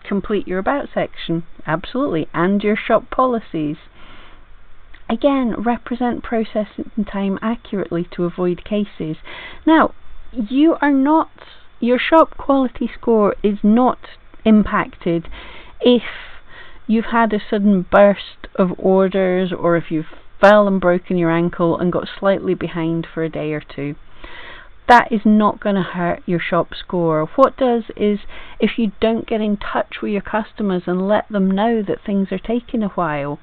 Complete your about section, absolutely, and your shop policies. Again, represent processing time accurately to avoid cases. Now, your shop quality score is not impacted if you've had a sudden burst of orders, or if you've fell and broken your ankle and got slightly behind for a day or two. That is not going to hurt your shop score. What does is, if you don't get in touch with your customers and let them know that things are taking a while,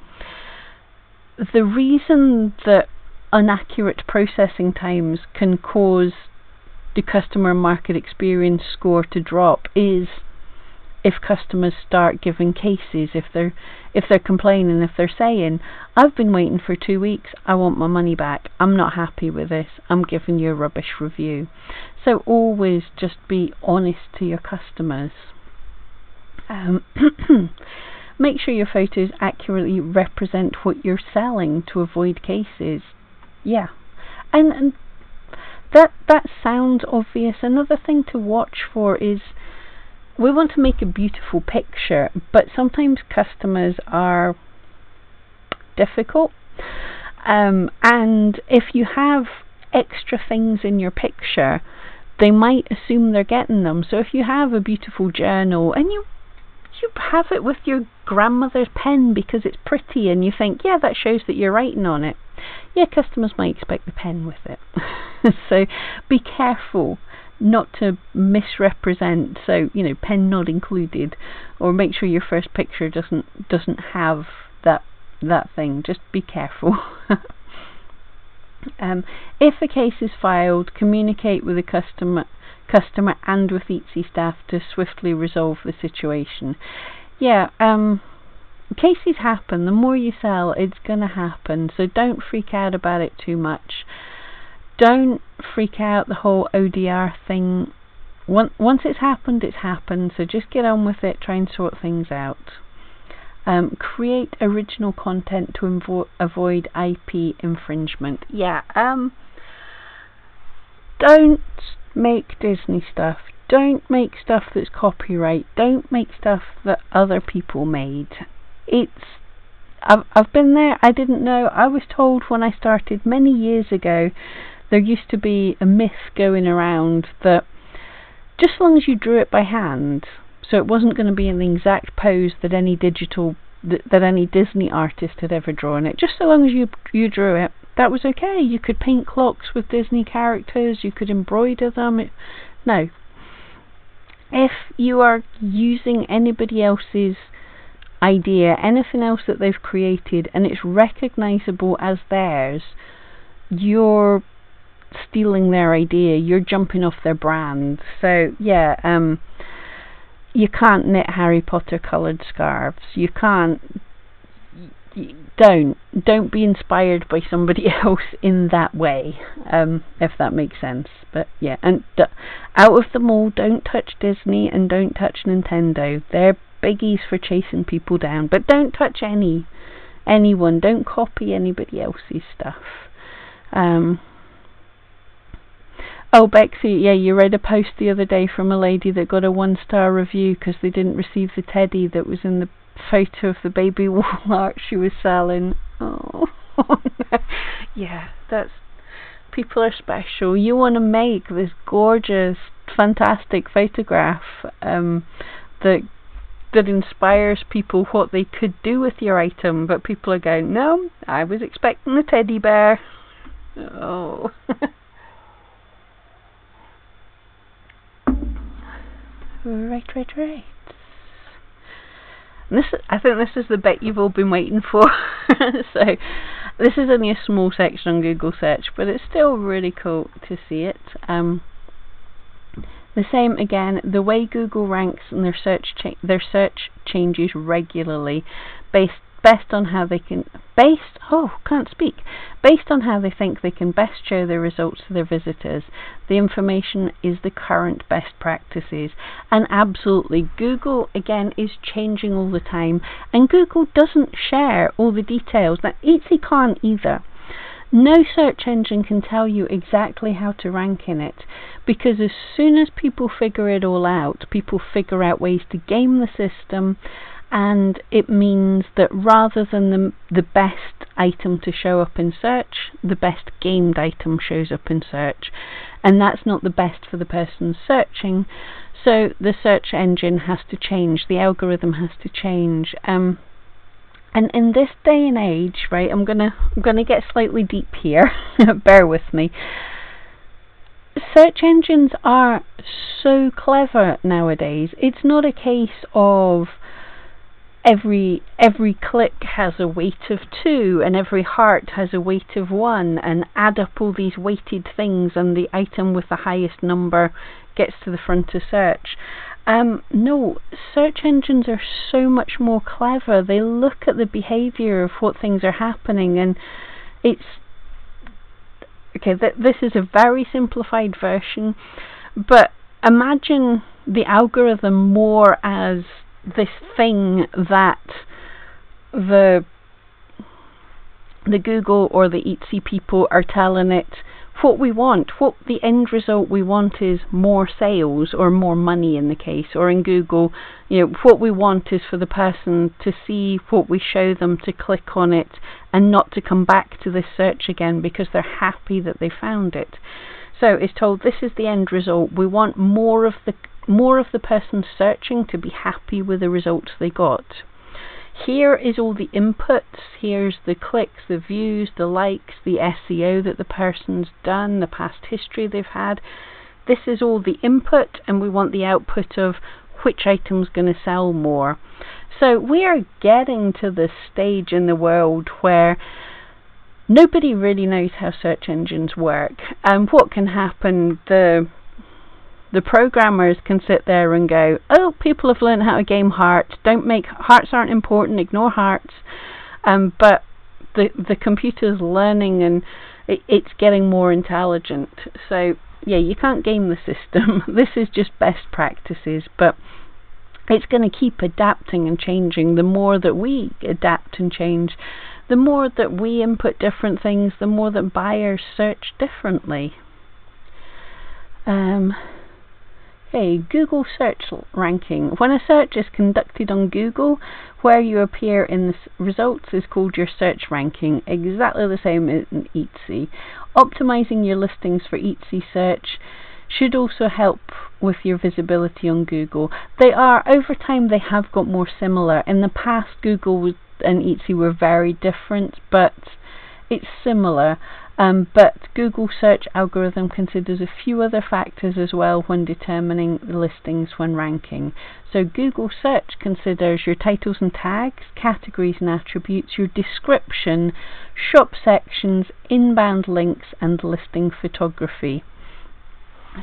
the reason that inaccurate processing times can cause the customer market experience score to drop is if customers start giving cases, if they're complaining, if they're saying, I've been waiting for 2 weeks, I want my money back, I'm not happy with this, I'm giving you a rubbish review. So always just be honest to your customers. Make sure your photos accurately represent what you're selling to avoid cases. Yeah, and that sounds obvious. Another thing to watch for is, we want to make a beautiful picture, but sometimes customers are difficult, and if you have extra things in your picture, they might assume they're getting them. So if you have a beautiful journal and you have it with your grandmother's pen because it's pretty and you think, yeah, that shows that you're writing on it, yeah, customers might expect the pen with it. So be careful not to misrepresent, so pen not included, or make sure your first picture doesn't have that thing. Just be careful. If a case is filed, communicate with the customer and with Etsy staff to swiftly resolve the situation. Yeah, cases happen. The more you sell, it's gonna happen, so don't freak out about it too much. Don't freak out, the whole ODR thing. Once it's happened, so just get on with it, try and sort things out. Create original content to avoid IP infringement. Yeah, don't make Disney stuff. Don't make stuff that's copyright. Don't make stuff that other people made. I've been there, I didn't know. I was told when I started many years ago, there used to be a myth going around that just as long as you drew it by hand, so it wasn't going to be in the exact pose that any Disney artist had ever drawn it, just so long as you drew it, that was okay. You could paint clocks with Disney characters, you could embroider them. No. If you are using anybody else's idea, anything else that they've created, and it's recognizable as theirs, you're stealing their idea, you're jumping off their brand. So yeah, you can't knit Harry Potter coloured scarves. You can't. Don't be inspired by somebody else in that way, if that makes sense. But yeah, and out of them all, don't touch Disney and don't touch Nintendo. They're biggies for chasing people down. But don't touch anyone. Don't copy anybody else's stuff. Oh, Bexy, yeah, you read a post the other day from a lady that got a 1-star review because they didn't receive the teddy that was in the photo of the baby wall art she was selling. Oh, yeah, that's... People are special. You want to make this gorgeous, fantastic photograph that inspires people what they could do with your item, but people are going, no, I was expecting a teddy bear. Oh. Right. I think this is the bit you've all been waiting for. So, this is only a small section on Google search, but it's still really cool to see it. The same again, the way Google ranks and their search changes regularly, based on how they think they can best show their results to their visitors. The information is the current best practices, and absolutely Google again is changing all the time, and Google doesn't share all the details. Now Etsy can't either. No search engine can tell you exactly how to rank in it, because as soon as people figure it all out, people figure out ways to game the system, and it means that rather than the best item to show up in search, the best gamed item shows up in search, and that's not the best for the person searching. So the search engine has to change, the algorithm has to change. And in this day and age, right, I'm gonna get slightly deep here. Bear with me. Search engines are so clever nowadays. It's not a case of every click has a weight of 2 and every heart has a weight of 1, and add up all these weighted things and the item with the highest number gets to the front of search. No, search engines are so much more clever. They look at the behavior of what things are happening, and it's okay, this is a very simplified version, but imagine the algorithm more as this thing that the Google or the Etsy people are telling it what we want. What the end result we want is more sales or more money in the case, or in Google, what we want is for the person to see what we show them, to click on it and not to come back to this search again because they're happy that they found it. So it's told this is the end result. We want more of the person searching to be happy with the results they got. Here is all the inputs. Here's the clicks, the views, the likes, the SEO that the person's done, the past history they've had. This is all the input, and we want the output of which item's going to sell more. So we are getting to the stage in the world where nobody really knows how search engines work. And what can happen, the programmers can sit there and go, oh, people have learned how to game hearts. Hearts aren't important, ignore hearts. But the computer's learning, and it's getting more intelligent. So yeah, you can't game the system. This is just best practices, but it's going to keep adapting and changing. The more that we adapt and change, the more that we input different things, the more that buyers search differently. Okay, Google search ranking. When a search is conducted on Google, where you appear in the results is called your search ranking, exactly the same in Etsy. Optimizing your listings for Etsy search should also help with your visibility on Google. Over time they have got more similar. In the past, Google and Etsy were very different, but it's similar. But Google search algorithm considers a few other factors as well when determining the listings when ranking. So Google search considers your titles and tags, categories and attributes, your description, shop sections, inbound links, and listing photography.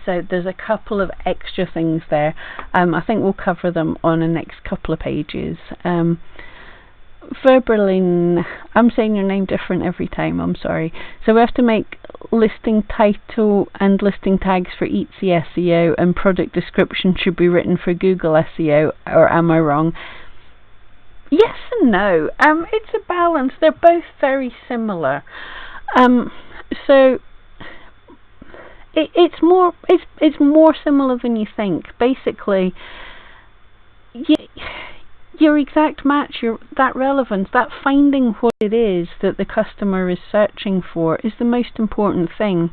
So there's a couple of extra things there. I think we'll cover them on the next couple of pages. Verberlin, I'm saying your name different every time, I'm sorry. So we have to make listing title and listing tags for Etsy SEO, and product description should be written for Google SEO, or am I wrong? Yes and no. It's a balance. They're both very similar. So it's more similar than you think. Basically, your exact match, that relevance, that finding what it is that the customer is searching for is the most important thing.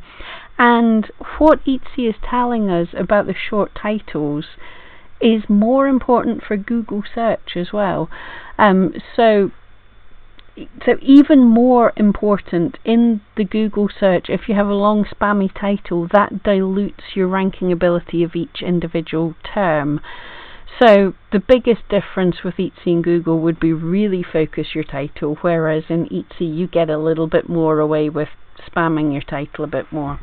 And what Etsy is telling us about the short titles is more important for Google search as well. So even more important in the Google search, if you have a long spammy title, that dilutes your ranking ability of each individual term. So the biggest difference with Etsy and Google would be really focus your title, whereas in Etsy you get a little bit more away with spamming your title a bit more.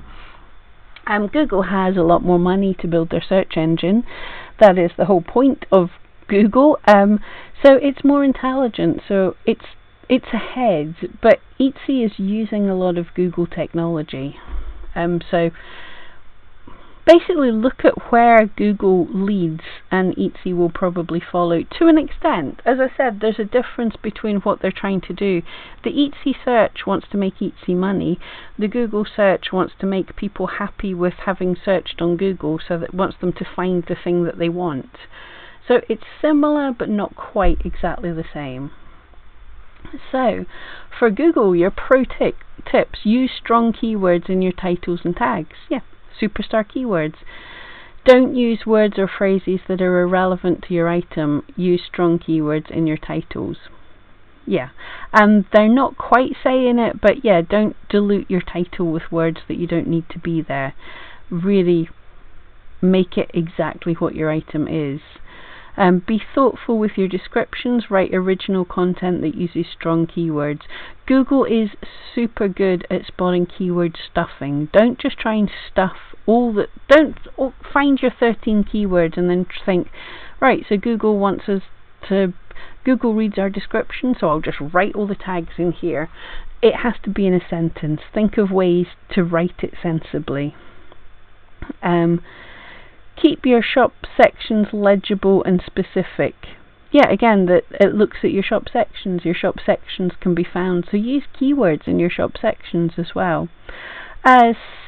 Google has a lot more money to build their search engine. That is the whole point of Google. So it's more intelligent. So it's ahead, but Etsy is using a lot of Google technology. So basically look at where Google leads and Etsy will probably follow to an extent. As I said, there's a difference between what they're trying to do. The Etsy search wants to make Etsy money. The Google search wants to make people happy with having searched on Google, so that it wants them to find the thing that they want. So it's similar but not quite exactly the same. So for Google, your pro tips: use strong keywords in your titles and tags. Yeah, superstar keywords. Don't use words or phrases that are irrelevant to your item. Use strong keywords in your titles. Yeah, they're not quite saying it, but yeah, don't dilute your title with words that you don't need to be there. Really make it exactly what your item is. Be thoughtful with your descriptions. Write original content that uses strong keywords. Google is super good at spotting keyword stuffing. Don't just try and stuff don't find your 13 keywords and then think, right, so Google reads our description, so I'll just write all the tags in here. It has to be in a sentence. Think of ways to write it sensibly. Keep your shop sections legible and specific. Yeah, again, that it looks at your shop sections. Your shop sections can be found, so use keywords in your shop sections as well.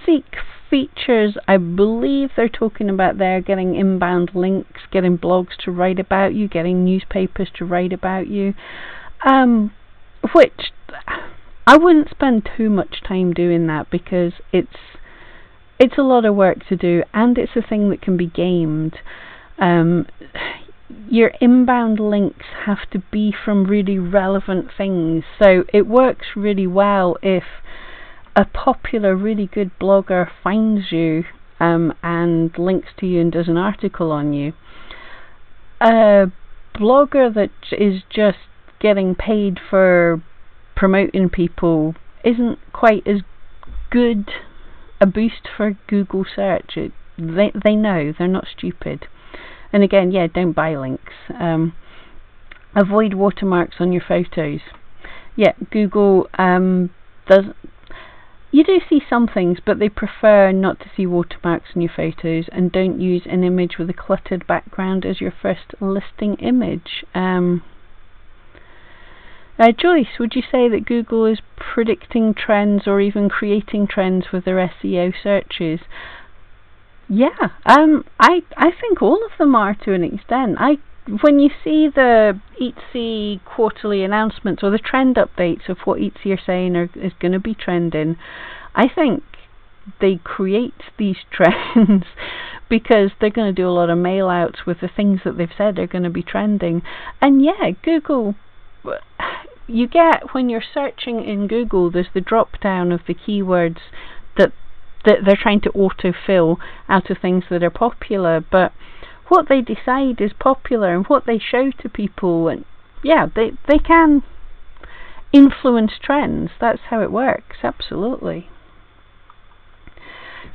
Seek features. I believe they're talking about there getting inbound links, getting blogs to write about you, getting newspapers to write about you, which I wouldn't spend too much time doing that, because it's a lot of work to do, and it's a thing that can be gamed. Your inbound links have to be from really relevant things, so it works really well if a popular, really good blogger finds you and links to you and does an article on you. A blogger that is just getting paid for promoting people isn't quite as good a boost for Google search. They know, they're not stupid. And again, yeah, don't buy links. Avoid watermarks on your photos. Yeah, Google you do see some things, but they prefer not to see watermarks on your photos, and don't use an image with a cluttered background as your first listing image. Joyce, would you say that Google is predicting trends or even creating trends with their SEO searches? Yeah, I think all of them are to an extent. When you see the Etsy quarterly announcements or the trend updates of what Etsy are saying is going to be trending, I think they create these trends because they're going to do a lot of mail outs with the things that they've said are going to be trending. And yeah, Google, you get, when you're searching in Google, there's the drop down of the keywords that they're trying to autofill out of things that are popular, but what they decide is popular and what they show to people, and yeah, they can influence trends. That's how it works, absolutely.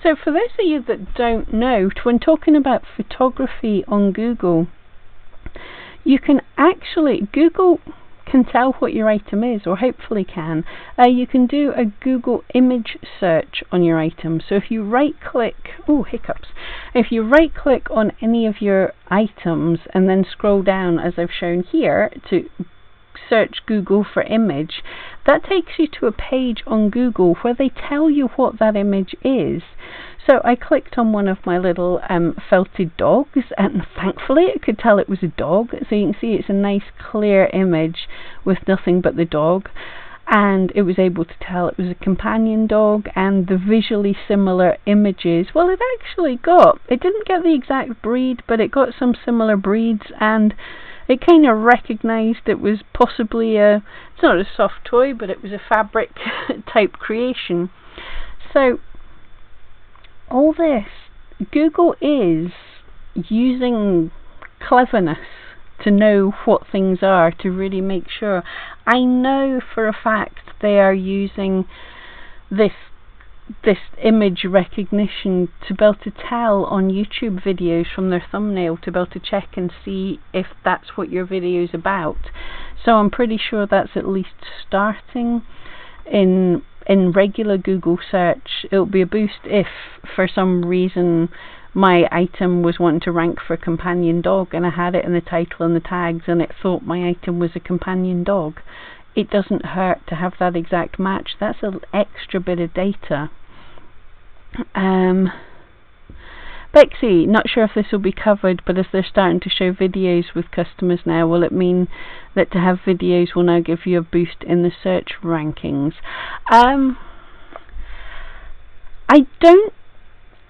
So for those of you that don't know, when talking about photography on Google, you can actually, Google can tell what your item is, or hopefully can. You can do a Google image search on your item. So if you right click, if you right click on any of your items and then scroll down, as I've shown here, to search Google for image, that takes you to a page on Google where they tell you what that image is. So I clicked on one of my little felted dogs, and thankfully it could tell it was a dog. So you can see it's a nice clear image with nothing but the dog, and it was able to tell it was a companion dog. And the visually similar images, well, it didn't get the exact breed, but it got some similar breeds, and it kind of recognized it was possibly it's not a soft toy, but it was a fabric type creation. So all this, Google is using cleverness to know what things are, to really make sure. I know for a fact they are using this image recognition to be able to tell on YouTube videos from their thumbnail, to be able to check and see if that's what your video is about. So I'm pretty sure that's at least starting. In regular Google search, it'll be a boost if for some reason my item was wanting to rank for a companion dog, and I had it in the title and the tags, and it thought my item was a companion dog. It doesn't hurt to have that exact match. That's an extra bit of data. Bexy, not sure if this will be covered, but as they're starting to show videos with customers now, will it mean that to have videos will now give you a boost in the search rankings?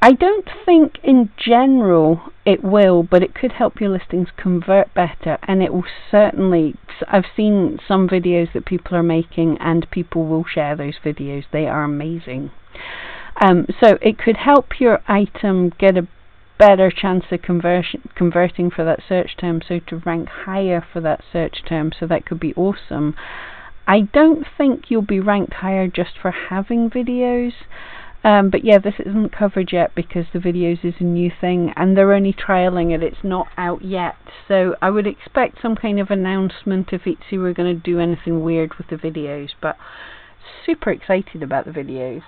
I don't think in general it will, but it could help your listings convert better, and it will certainly. I've seen some videos that people are making, and people will share those videos. They are amazing. So it could help your item get a better chance of converting for that search term, so to rank higher for that search term. So that could be awesome. I don't think you'll be ranked higher just for having videos. But yeah, this isn't covered yet because the videos is a new thing and they're only trialing it. It's not out yet. So I would expect some kind of announcement if Etsy were going to do anything weird with the videos. But super excited about the videos.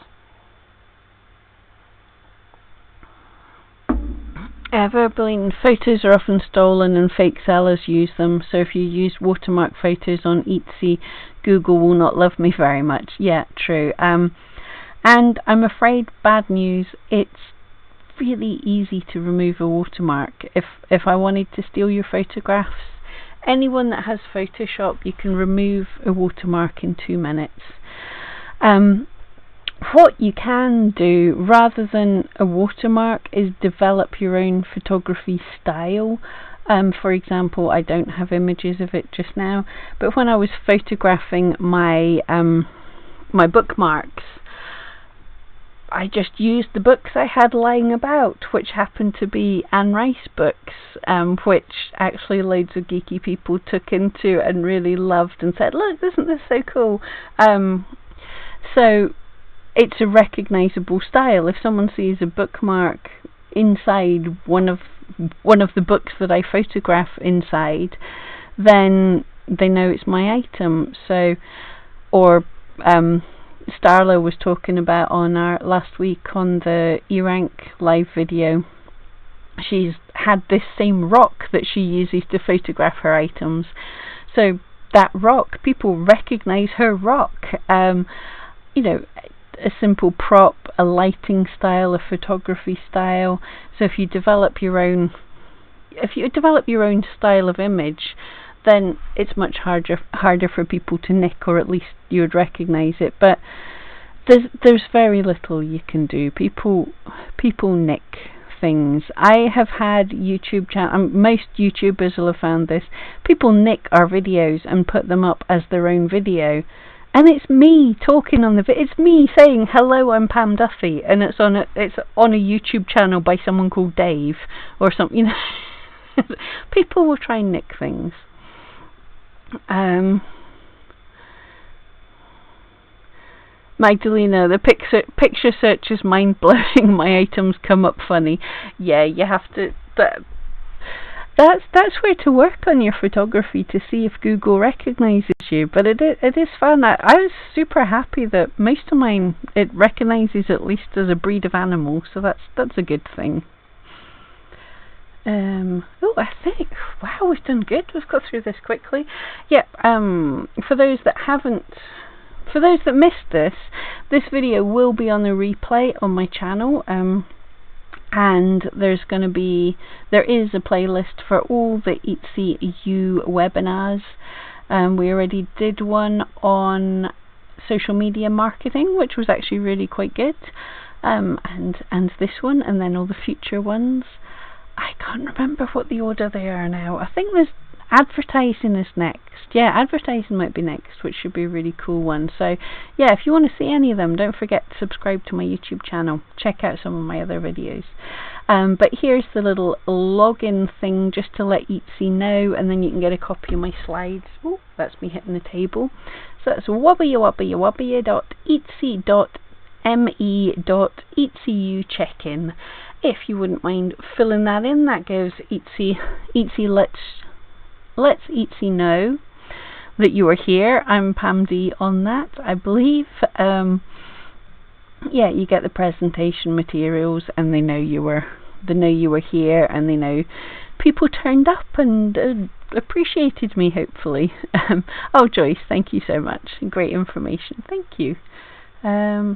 Everbleen, photos are often stolen and fake sellers use them. So if you use watermark photos on Etsy, Google will not love me very much. Yeah, true. And I'm afraid, bad news, it's really easy to remove a watermark. If I wanted to steal your photographs, anyone that has Photoshop, you can remove a watermark in 2 minutes. What you can do, rather than a watermark, is develop your own photography style. For example, I don't have images of it just now, but when I was photographing my my bookmarks, I just used the books I had lying about, which happened to be Anne Rice books, which actually loads of geeky people took into and really loved and said, look, isn't this so cool? So it's a recognizable style. If someone sees a bookmark inside one of the books that I photograph inside, then they know it's my item. So, or Starla was talking about on our last week on the eRank live video, she's had this same rock that she uses to photograph her items. So that rock, people recognize her rock. You know, a simple prop, a lighting style, a photography style. So if you develop your own style of image, then it's much harder for people to nick, or at least you would recognize it. But there's very little you can do. People nick things. I have had YouTube channel. Most YouTubers will have found this. People nick our videos and put them up as their own video, and it's me talking on the it's me saying hello, I'm Pam Duthie, and it's on a YouTube channel by someone called Dave or something. You know, people will try and nick things. Magdalena, the picture search is mind-blowing. My items come up funny. Yeah, you have to. That's where to work on your photography to see if Google recognizes you. But it is fun. I was super happy that most of mine it recognizes at least as a breed of animal, so that's a good thing. I think, wow, we've done good. We've got through this quickly. Yeah. For those that missed this video will be on the replay on my channel. and there is a playlist for all the ETSU webinars. We already did one on social media marketing, which was actually really quite good, and this one, and then all the future ones. I can't remember what the order they are now. I think there's advertising is next. Yeah, advertising might be next, which should be a really cool one. So yeah, if you want to see any of them, don't forget to subscribe to my YouTube channel. Check out some of my other videos. But here's the little login thing just to let Etsy know, and then you can get a copy of my slides. Oh, that's me hitting the table. So that's wobbly.me.etcu check-in. If you wouldn't mind filling that in, that gives Etsy lets Etsy know that you are here. I'm Pam D on that, I believe. Yeah, you get the presentation materials, and they know you were here, and they know people turned up and appreciated me, hopefully. Oh, Joyce, thank you so much. Great information. Thank you. Yeah,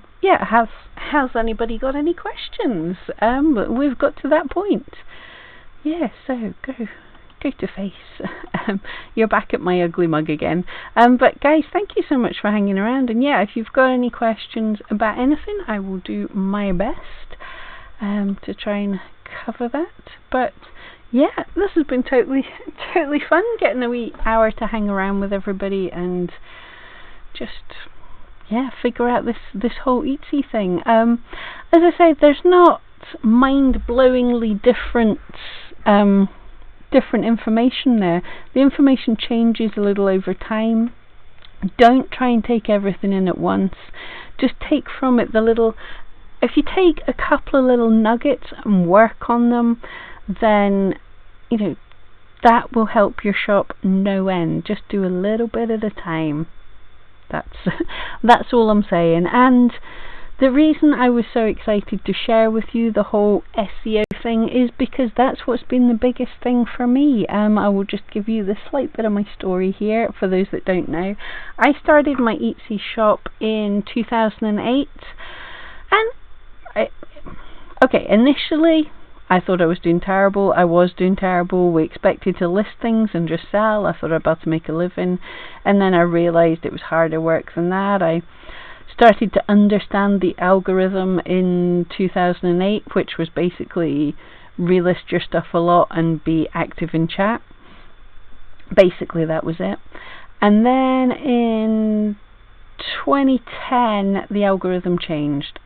has anybody got any questions? We've got to that point. Yeah, so go to face. You're back at my ugly mug again. But guys, thank you so much for hanging around, and yeah, if you've got any questions about anything, I will do my best to try and cover that. But yeah, this has been totally fun, getting a wee hour to hang around with everybody and just figure out this whole Etsy thing. As I say, there's not mind-blowingly different information there. The information changes a little over time. Don't try and take everything in at once. Just take from it the little. If you take a couple of little nuggets and work on them, then that will help your shop no end. Just do a little bit at a time. That's all I'm saying. And the reason I was so excited to share with you the whole SEO thing is because that's what's been the biggest thing for me. I will just give you the slight bit of my story here for those that don't know. I started my Etsy shop in 2008, and initially I thought I was doing terrible. I was doing terrible. We expected to list things and just sell. I thought I was about to make a living, and then I realized it was harder work than that. I started to understand the algorithm in 2008, which was basically relist your stuff a lot and be active in chat. Basically, that was it. And then in 2010, the algorithm changed.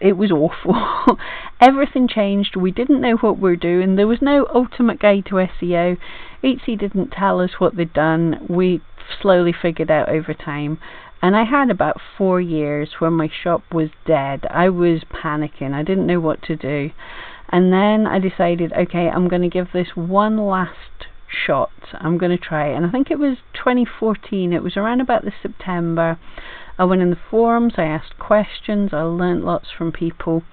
It was awful. Everything changed. We didn't know what we were doing. There was no ultimate guide to SEO. Etsy didn't tell us what they'd done. We slowly figured out over time. And I had about 4 years when my shop was dead. I was panicking. I didn't know what to do. And then I decided, okay, I'm going to give this one last shot. I'm going to try it. And I think it was 2014. It was around about the September. I went in the forums, I asked questions, I learnt lots from people,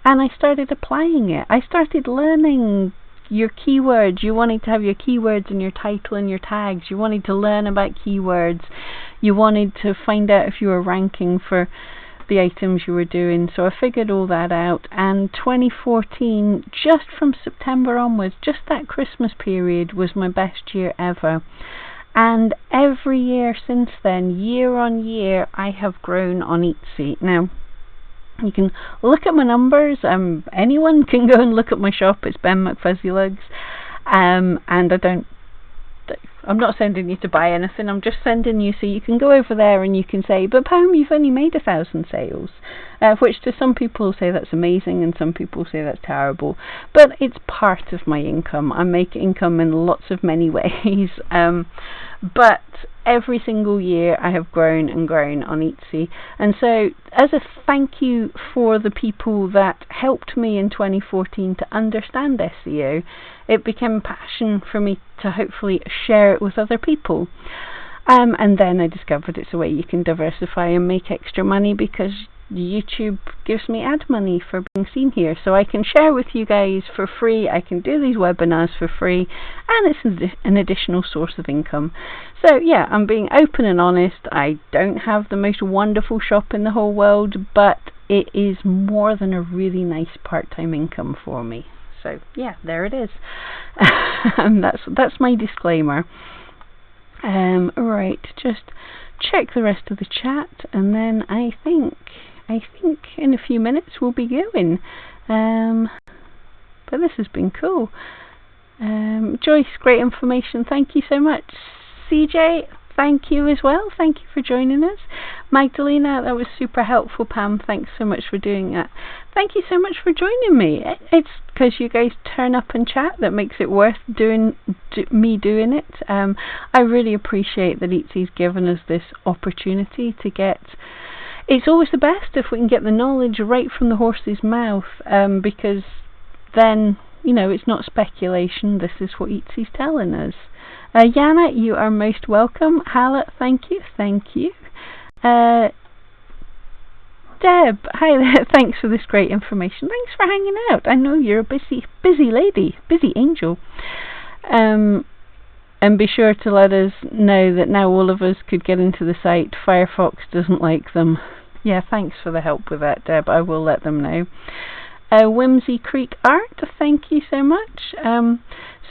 and I started applying it. I started learning your keywords. You wanted to have your keywords in your title and your tags. You wanted to learn about keywords. You wanted to find out if you were ranking for the items you were doing. So I figured all that out, and 2014, just from September onwards, just that Christmas period, was my best year ever. And every year since then, year on year, I have grown on Etsy. Now, you can look at my numbers. Anyone can go and look at my shop. It's Ben McFuzzyLugs. And I'm not sending you to buy anything. I'm just sending you so you can go over there and you can say, but Pam, you've only made 1,000 sales. Which to some people say that's amazing, and some people say that's terrible. But it's part of my income. I make income in lots of many ways. But every single year I have grown and grown on Etsy. And so as a thank you for the people that helped me in 2014 to understand SEO, it became a passion for me to hopefully share it with other people. And then I discovered it's a way you can diversify and make extra money, because YouTube gives me ad money for being seen here, so I can share with you guys for free. I can do these webinars for free, and it's an additional source of income. So I'm being open and honest. I don't have the most wonderful shop in the whole world, but it is more than a really nice part-time income for me. So yeah, there it is. And that's my disclaimer. Right, just check the rest of the chat, and then I think in a few minutes we'll be going. But this has been cool. Joyce, great information. Thank you so much. CJ, thank you as well. Thank you for joining us. Magdalena, that was super helpful. Pam, thanks so much for doing that. Thank you so much for joining me. It's because you guys turn up and chat that makes it worth me doing it. I really appreciate that Etsy's given us this opportunity to get... It's always the best if we can get the knowledge right from the horse's mouth, because then, you know, it's not speculation. This is what Etsy's telling us. Yana, you are most welcome. Hallett, thank you. Deb, hi there. Thanks for this great information. Thanks for hanging out. I know you're a busy lady, busy angel. And be sure to let us know that now all of us could get into the site. Firefox doesn't like them. Yeah, thanks for the help with that, Deb. I will let them know. Whimsy Creek Art, thank you so much.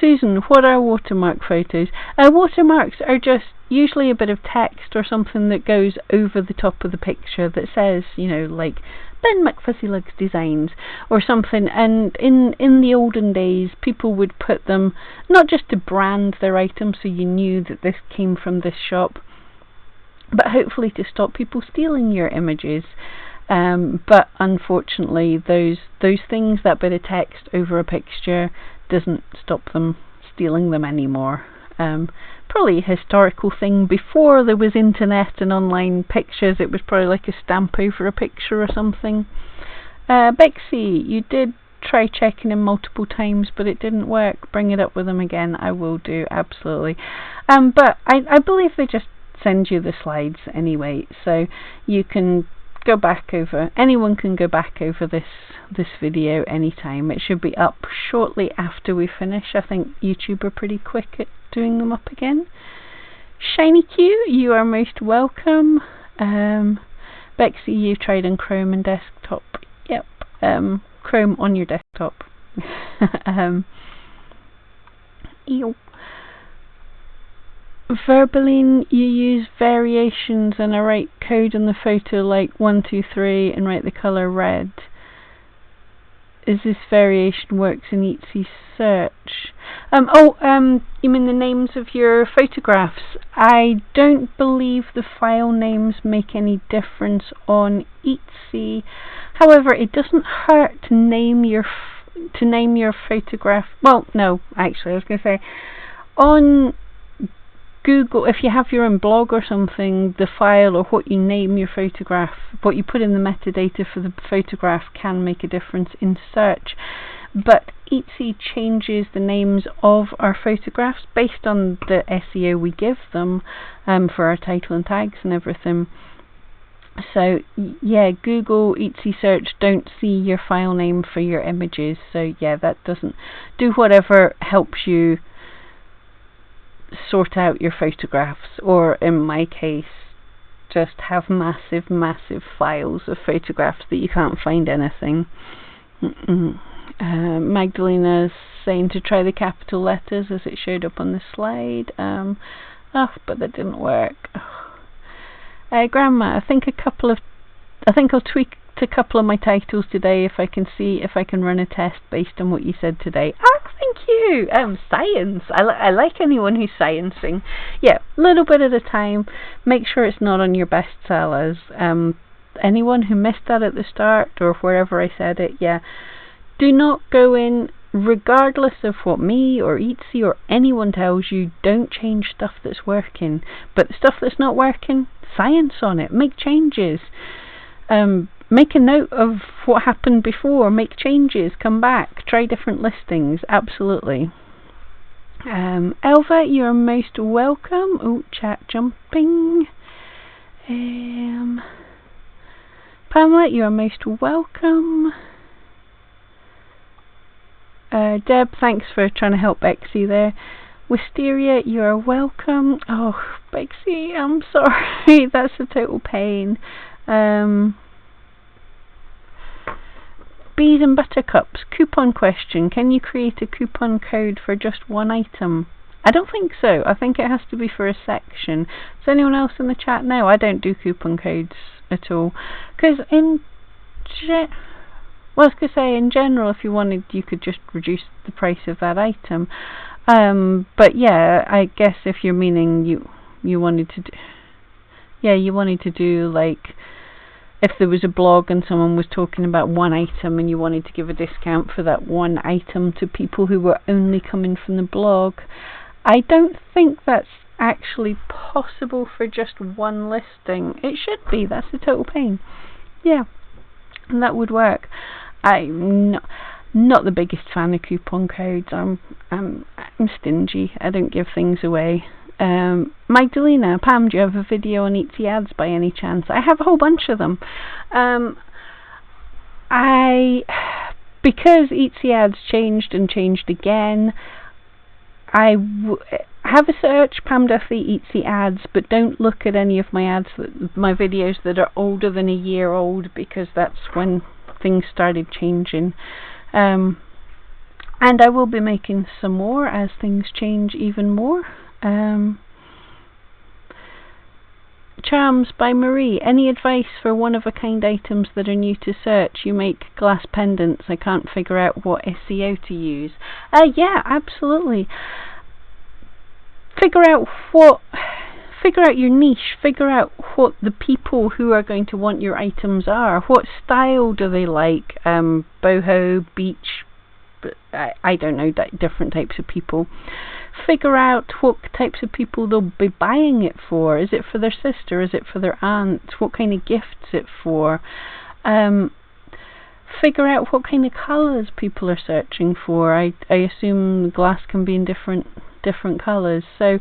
Susan, what are watermark photos? Watermarks are just usually a bit of text or something that goes over the top of the picture that says, you know, like Ben McFuzzyLugs Designs or something. And in the olden days, people would put them not just to brand their items so you knew that this came from this shop, but hopefully to stop people stealing your images. But unfortunately, those things, that bit of text over a picture, doesn't stop them stealing them anymore. Probably a historical thing. Before there was internet and online pictures, it was probably like a stamp over a picture or something. Bexy, you did try checking in multiple times, but it didn't work. Bring it up with them again. I will do, absolutely. But I believe they just send you the slides anyway, so you can go back over, anyone can go back over this video anytime. It should be up shortly after we finish. I think YouTube are pretty quick at doing them up again. Shiny Q, you are most welcome. Bexy, you've tried on Chrome and desktop. Yep, Chrome on your desktop. Ew. Verbaline, you use variations and I write code on the photo like 1, 2, 3 and write the color red. Is this variation works in Etsy search? You mean the names of your photographs? I don't believe the file names make any difference on Etsy. However, it doesn't hurt to name your photograph. Well, no, actually, I was going to say on Google, if you have your own blog or something, the file or what you name your photograph, what you put in the metadata for the photograph can make a difference in search. But Etsy changes the names of our photographs based on the SEO we give them for our title and tags and everything. So yeah, Google, Etsy search don't see your file name for your images. So yeah, that doesn't do whatever helps you sort out your photographs, or in my case just have massive files of photographs that you can't find anything. Magdalena's saying to try the capital letters as it showed up on the slide, but that didn't work. Grandma, I think I'll tweak a couple of my titles today if I can see if I can run a test based on what you said today. Thank you. Science. I like anyone who's sciencing. Yeah, a little bit at a time. Make sure it's not on your best sellers. Anyone who missed that at the start or wherever I said it, yeah, do not go in, regardless of what me or Etsy or anyone tells you. Don't change stuff that's working, but the stuff that's not working, science on it. Make changes. Make a note of what happened before, make changes, come back, try different listings, absolutely. Elva, you're most welcome. Oh, chat jumping. Pamela, you're most welcome. Deb, thanks for trying to help Bexy there. Wisteria, you're welcome. Oh, Bexy, I'm sorry, that's a total pain. Bees and buttercups, coupon question. Can you create a coupon code for just one item? I don't think so. I think it has to be for a section. Does anyone else in the chat know? I don't do coupon codes at all. Because in general, if you wanted, you could just reduce the price of that item. But yeah, I guess if you're meaning you wanted to do, you wanted to do, like, if there was a blog and someone was talking about one item and you wanted to give a discount for that one item to people who were only coming from the blog. I don't think that's actually possible for just one listing. It should be. That's a total pain. Yeah, and that would work. I'm not the biggest fan of coupon codes. I'm stingy. I don't give things away. Magdalena, Pam, do you have a video on Etsy ads by any chance? I have a whole bunch of them. Because Etsy ads changed and changed again, I have a search, Pam Duthie Etsy ads, but don't look at any of my ads, my videos that are older than a year old, because that's when things started changing. And I will be making some more as things change even more. Charms by Marie. Any advice for one-of-a-kind items that are new to search? You make glass pendants. I can't figure out what SEO to use. Yeah, absolutely. Figure out your niche. Figure out what the people who are going to want your items are. What style do they like? Boho, beach, I don't know, different types of people. Figure out what types of people they'll be buying it for. Is it for their sister? Is it for their aunt? What kind of gifts it for? Figure out what kind of colours people are searching for. I assume glass can be in different colours. So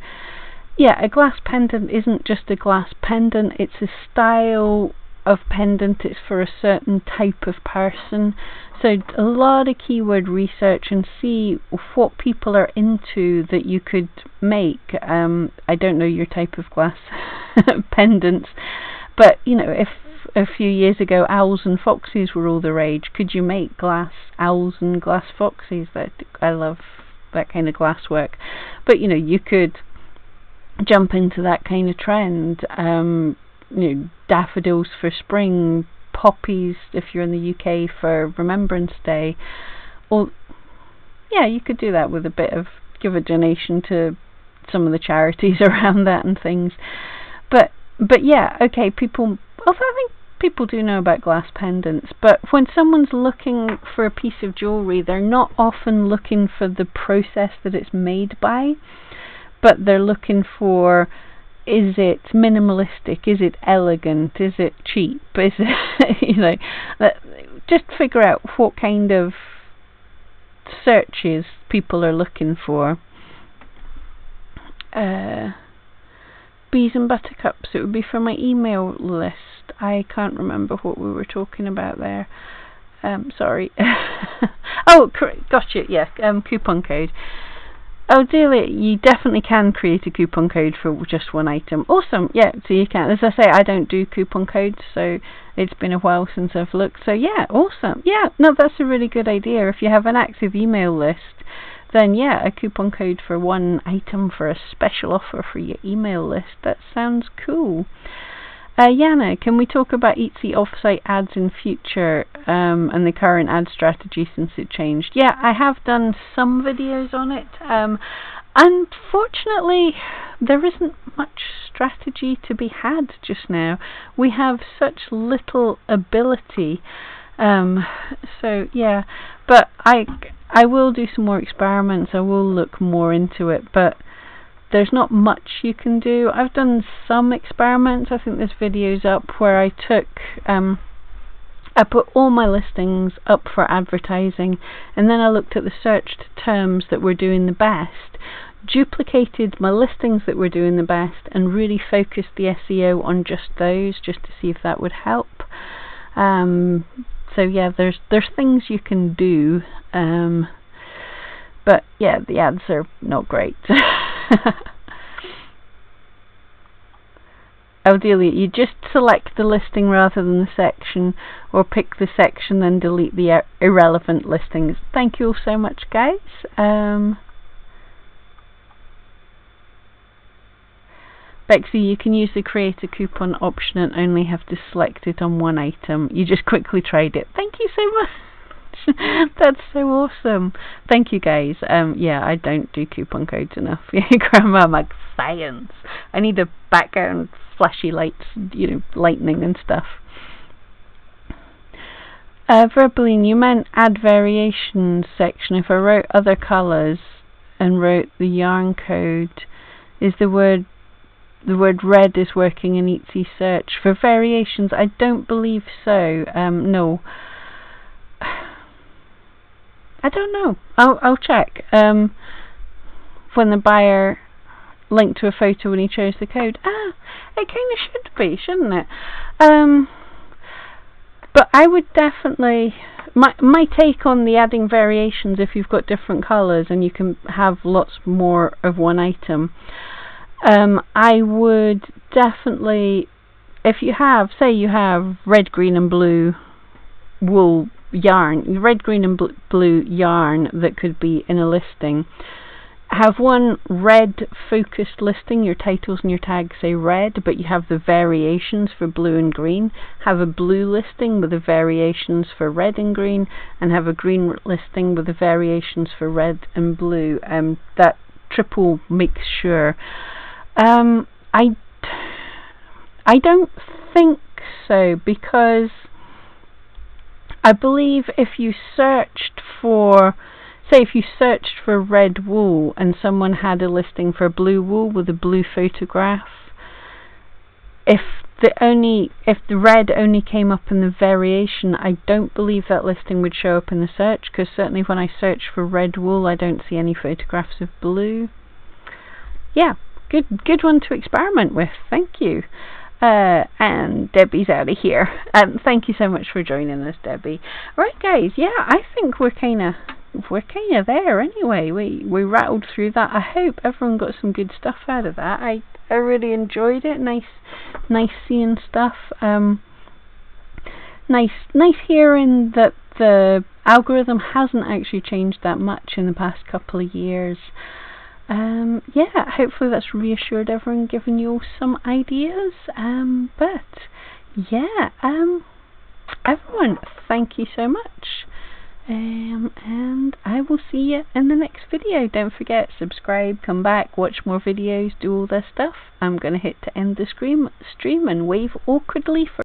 yeah, a glass pendant isn't just a glass pendant, it's a style of pendant. It's for a certain type of person. So a lot of keyword research and see what people are into that you could make. I don't know your type of glass pendants, but you know, if a few years ago owls and foxes were all the rage, could you make glass owls and glass foxes? I love that kind of glass work. But you know, you could jump into that kind of trend. You know, daffodils for spring, poppies if you're in the UK for Remembrance Day, or yeah, you could do that with a bit of, give a donation to some of the charities around that and things. But yeah, okay, people, although I think people do know about glass pendants, but when someone's looking for a piece of jewellery, they're not often looking for the process that it's made by, but they're looking for, is it minimalistic? Is it elegant? Is it cheap? Is it, you know, just figure out what kind of searches people are looking for. Bees and buttercups, it would be for my email list. I can't remember what we were talking about there. Sorry. Oh, gotcha, yeah, coupon code. Oh, dearly, you definitely can create a coupon code for just one item. Awesome, yeah, so you can. As I say, I don't do coupon codes, so it's been a while since I've looked. So yeah, awesome. Yeah, no, that's a really good idea. If you have an active email list, then yeah, a coupon code for one item for a special offer for your email list. That sounds cool. Yana, can we talk about Etsy offsite ads in future and the current ad strategy since it changed? Yeah, I have done some videos on it. Unfortunately, there isn't much strategy to be had just now. We have such little ability. So yeah, but I will do some more experiments. I will look more into it, but there's not much you can do. I've done some experiments. I think this video's up where I took, I put all my listings up for advertising, and then I looked at the searched terms that were doing the best, duplicated my listings that were doing the best, and really focused the SEO on just those, just to see if that would help. So yeah, there's things you can do, but yeah, the ads are not great. ideally you just select the listing rather than the section, or pick the section then delete the irrelevant listings. Thank you all so much, guys. Bexy, you can use the create a coupon option and only have to select it on one item. You just quickly trade it. Thank you so much. That's so awesome. Thank you, guys. Yeah, I don't do coupon codes enough. Yeah, Grandma, like science. I need a background, flashy lights, you know, lightning and stuff. Verbaline, you meant add variations section. If I wrote other colours and wrote the yarn code, is the word red is working in Etsy search for variations? I don't believe so. No. I don't know. I'll check. When the buyer linked to a photo when he chose the code. It kind of should be, shouldn't it? But I would definitely, my take on the adding variations, if you've got different colours and you can have lots more of one item, I would definitely, if you have, say you have red, green and blue wool yarn, red, green and blue yarn that could be in a listing, have one red focused listing, your titles and your tags say red, but you have the variations for blue and green. Have a blue listing with the variations for red and green, and have a green listing with the variations for red and blue. That triple makes sure. I don't think so, because I believe if you searched for, say if you searched for red wool and someone had a listing for blue wool with a blue photograph, if the red only came up in the variation, I don't believe that listing would show up in the search, because certainly when I search for red wool I don't see any photographs of blue. Yeah, good one to experiment with. Thank you. And Debbie's out of here. Thank you so much for joining us, Debbie. Right, guys. Yeah, I think we're kind of there anyway. We rattled through that. I hope everyone got some good stuff out of that. I really enjoyed it. Nice seeing stuff. Nice hearing that the algorithm hasn't actually changed that much in the past couple of years. Yeah, hopefully that's reassured everyone, given you all some ideas. But yeah, everyone, thank you so much. And I will see you in the next video. Don't forget, subscribe, come back, watch more videos, do all this stuff. I'm going to hit to end the stream and wave awkwardly for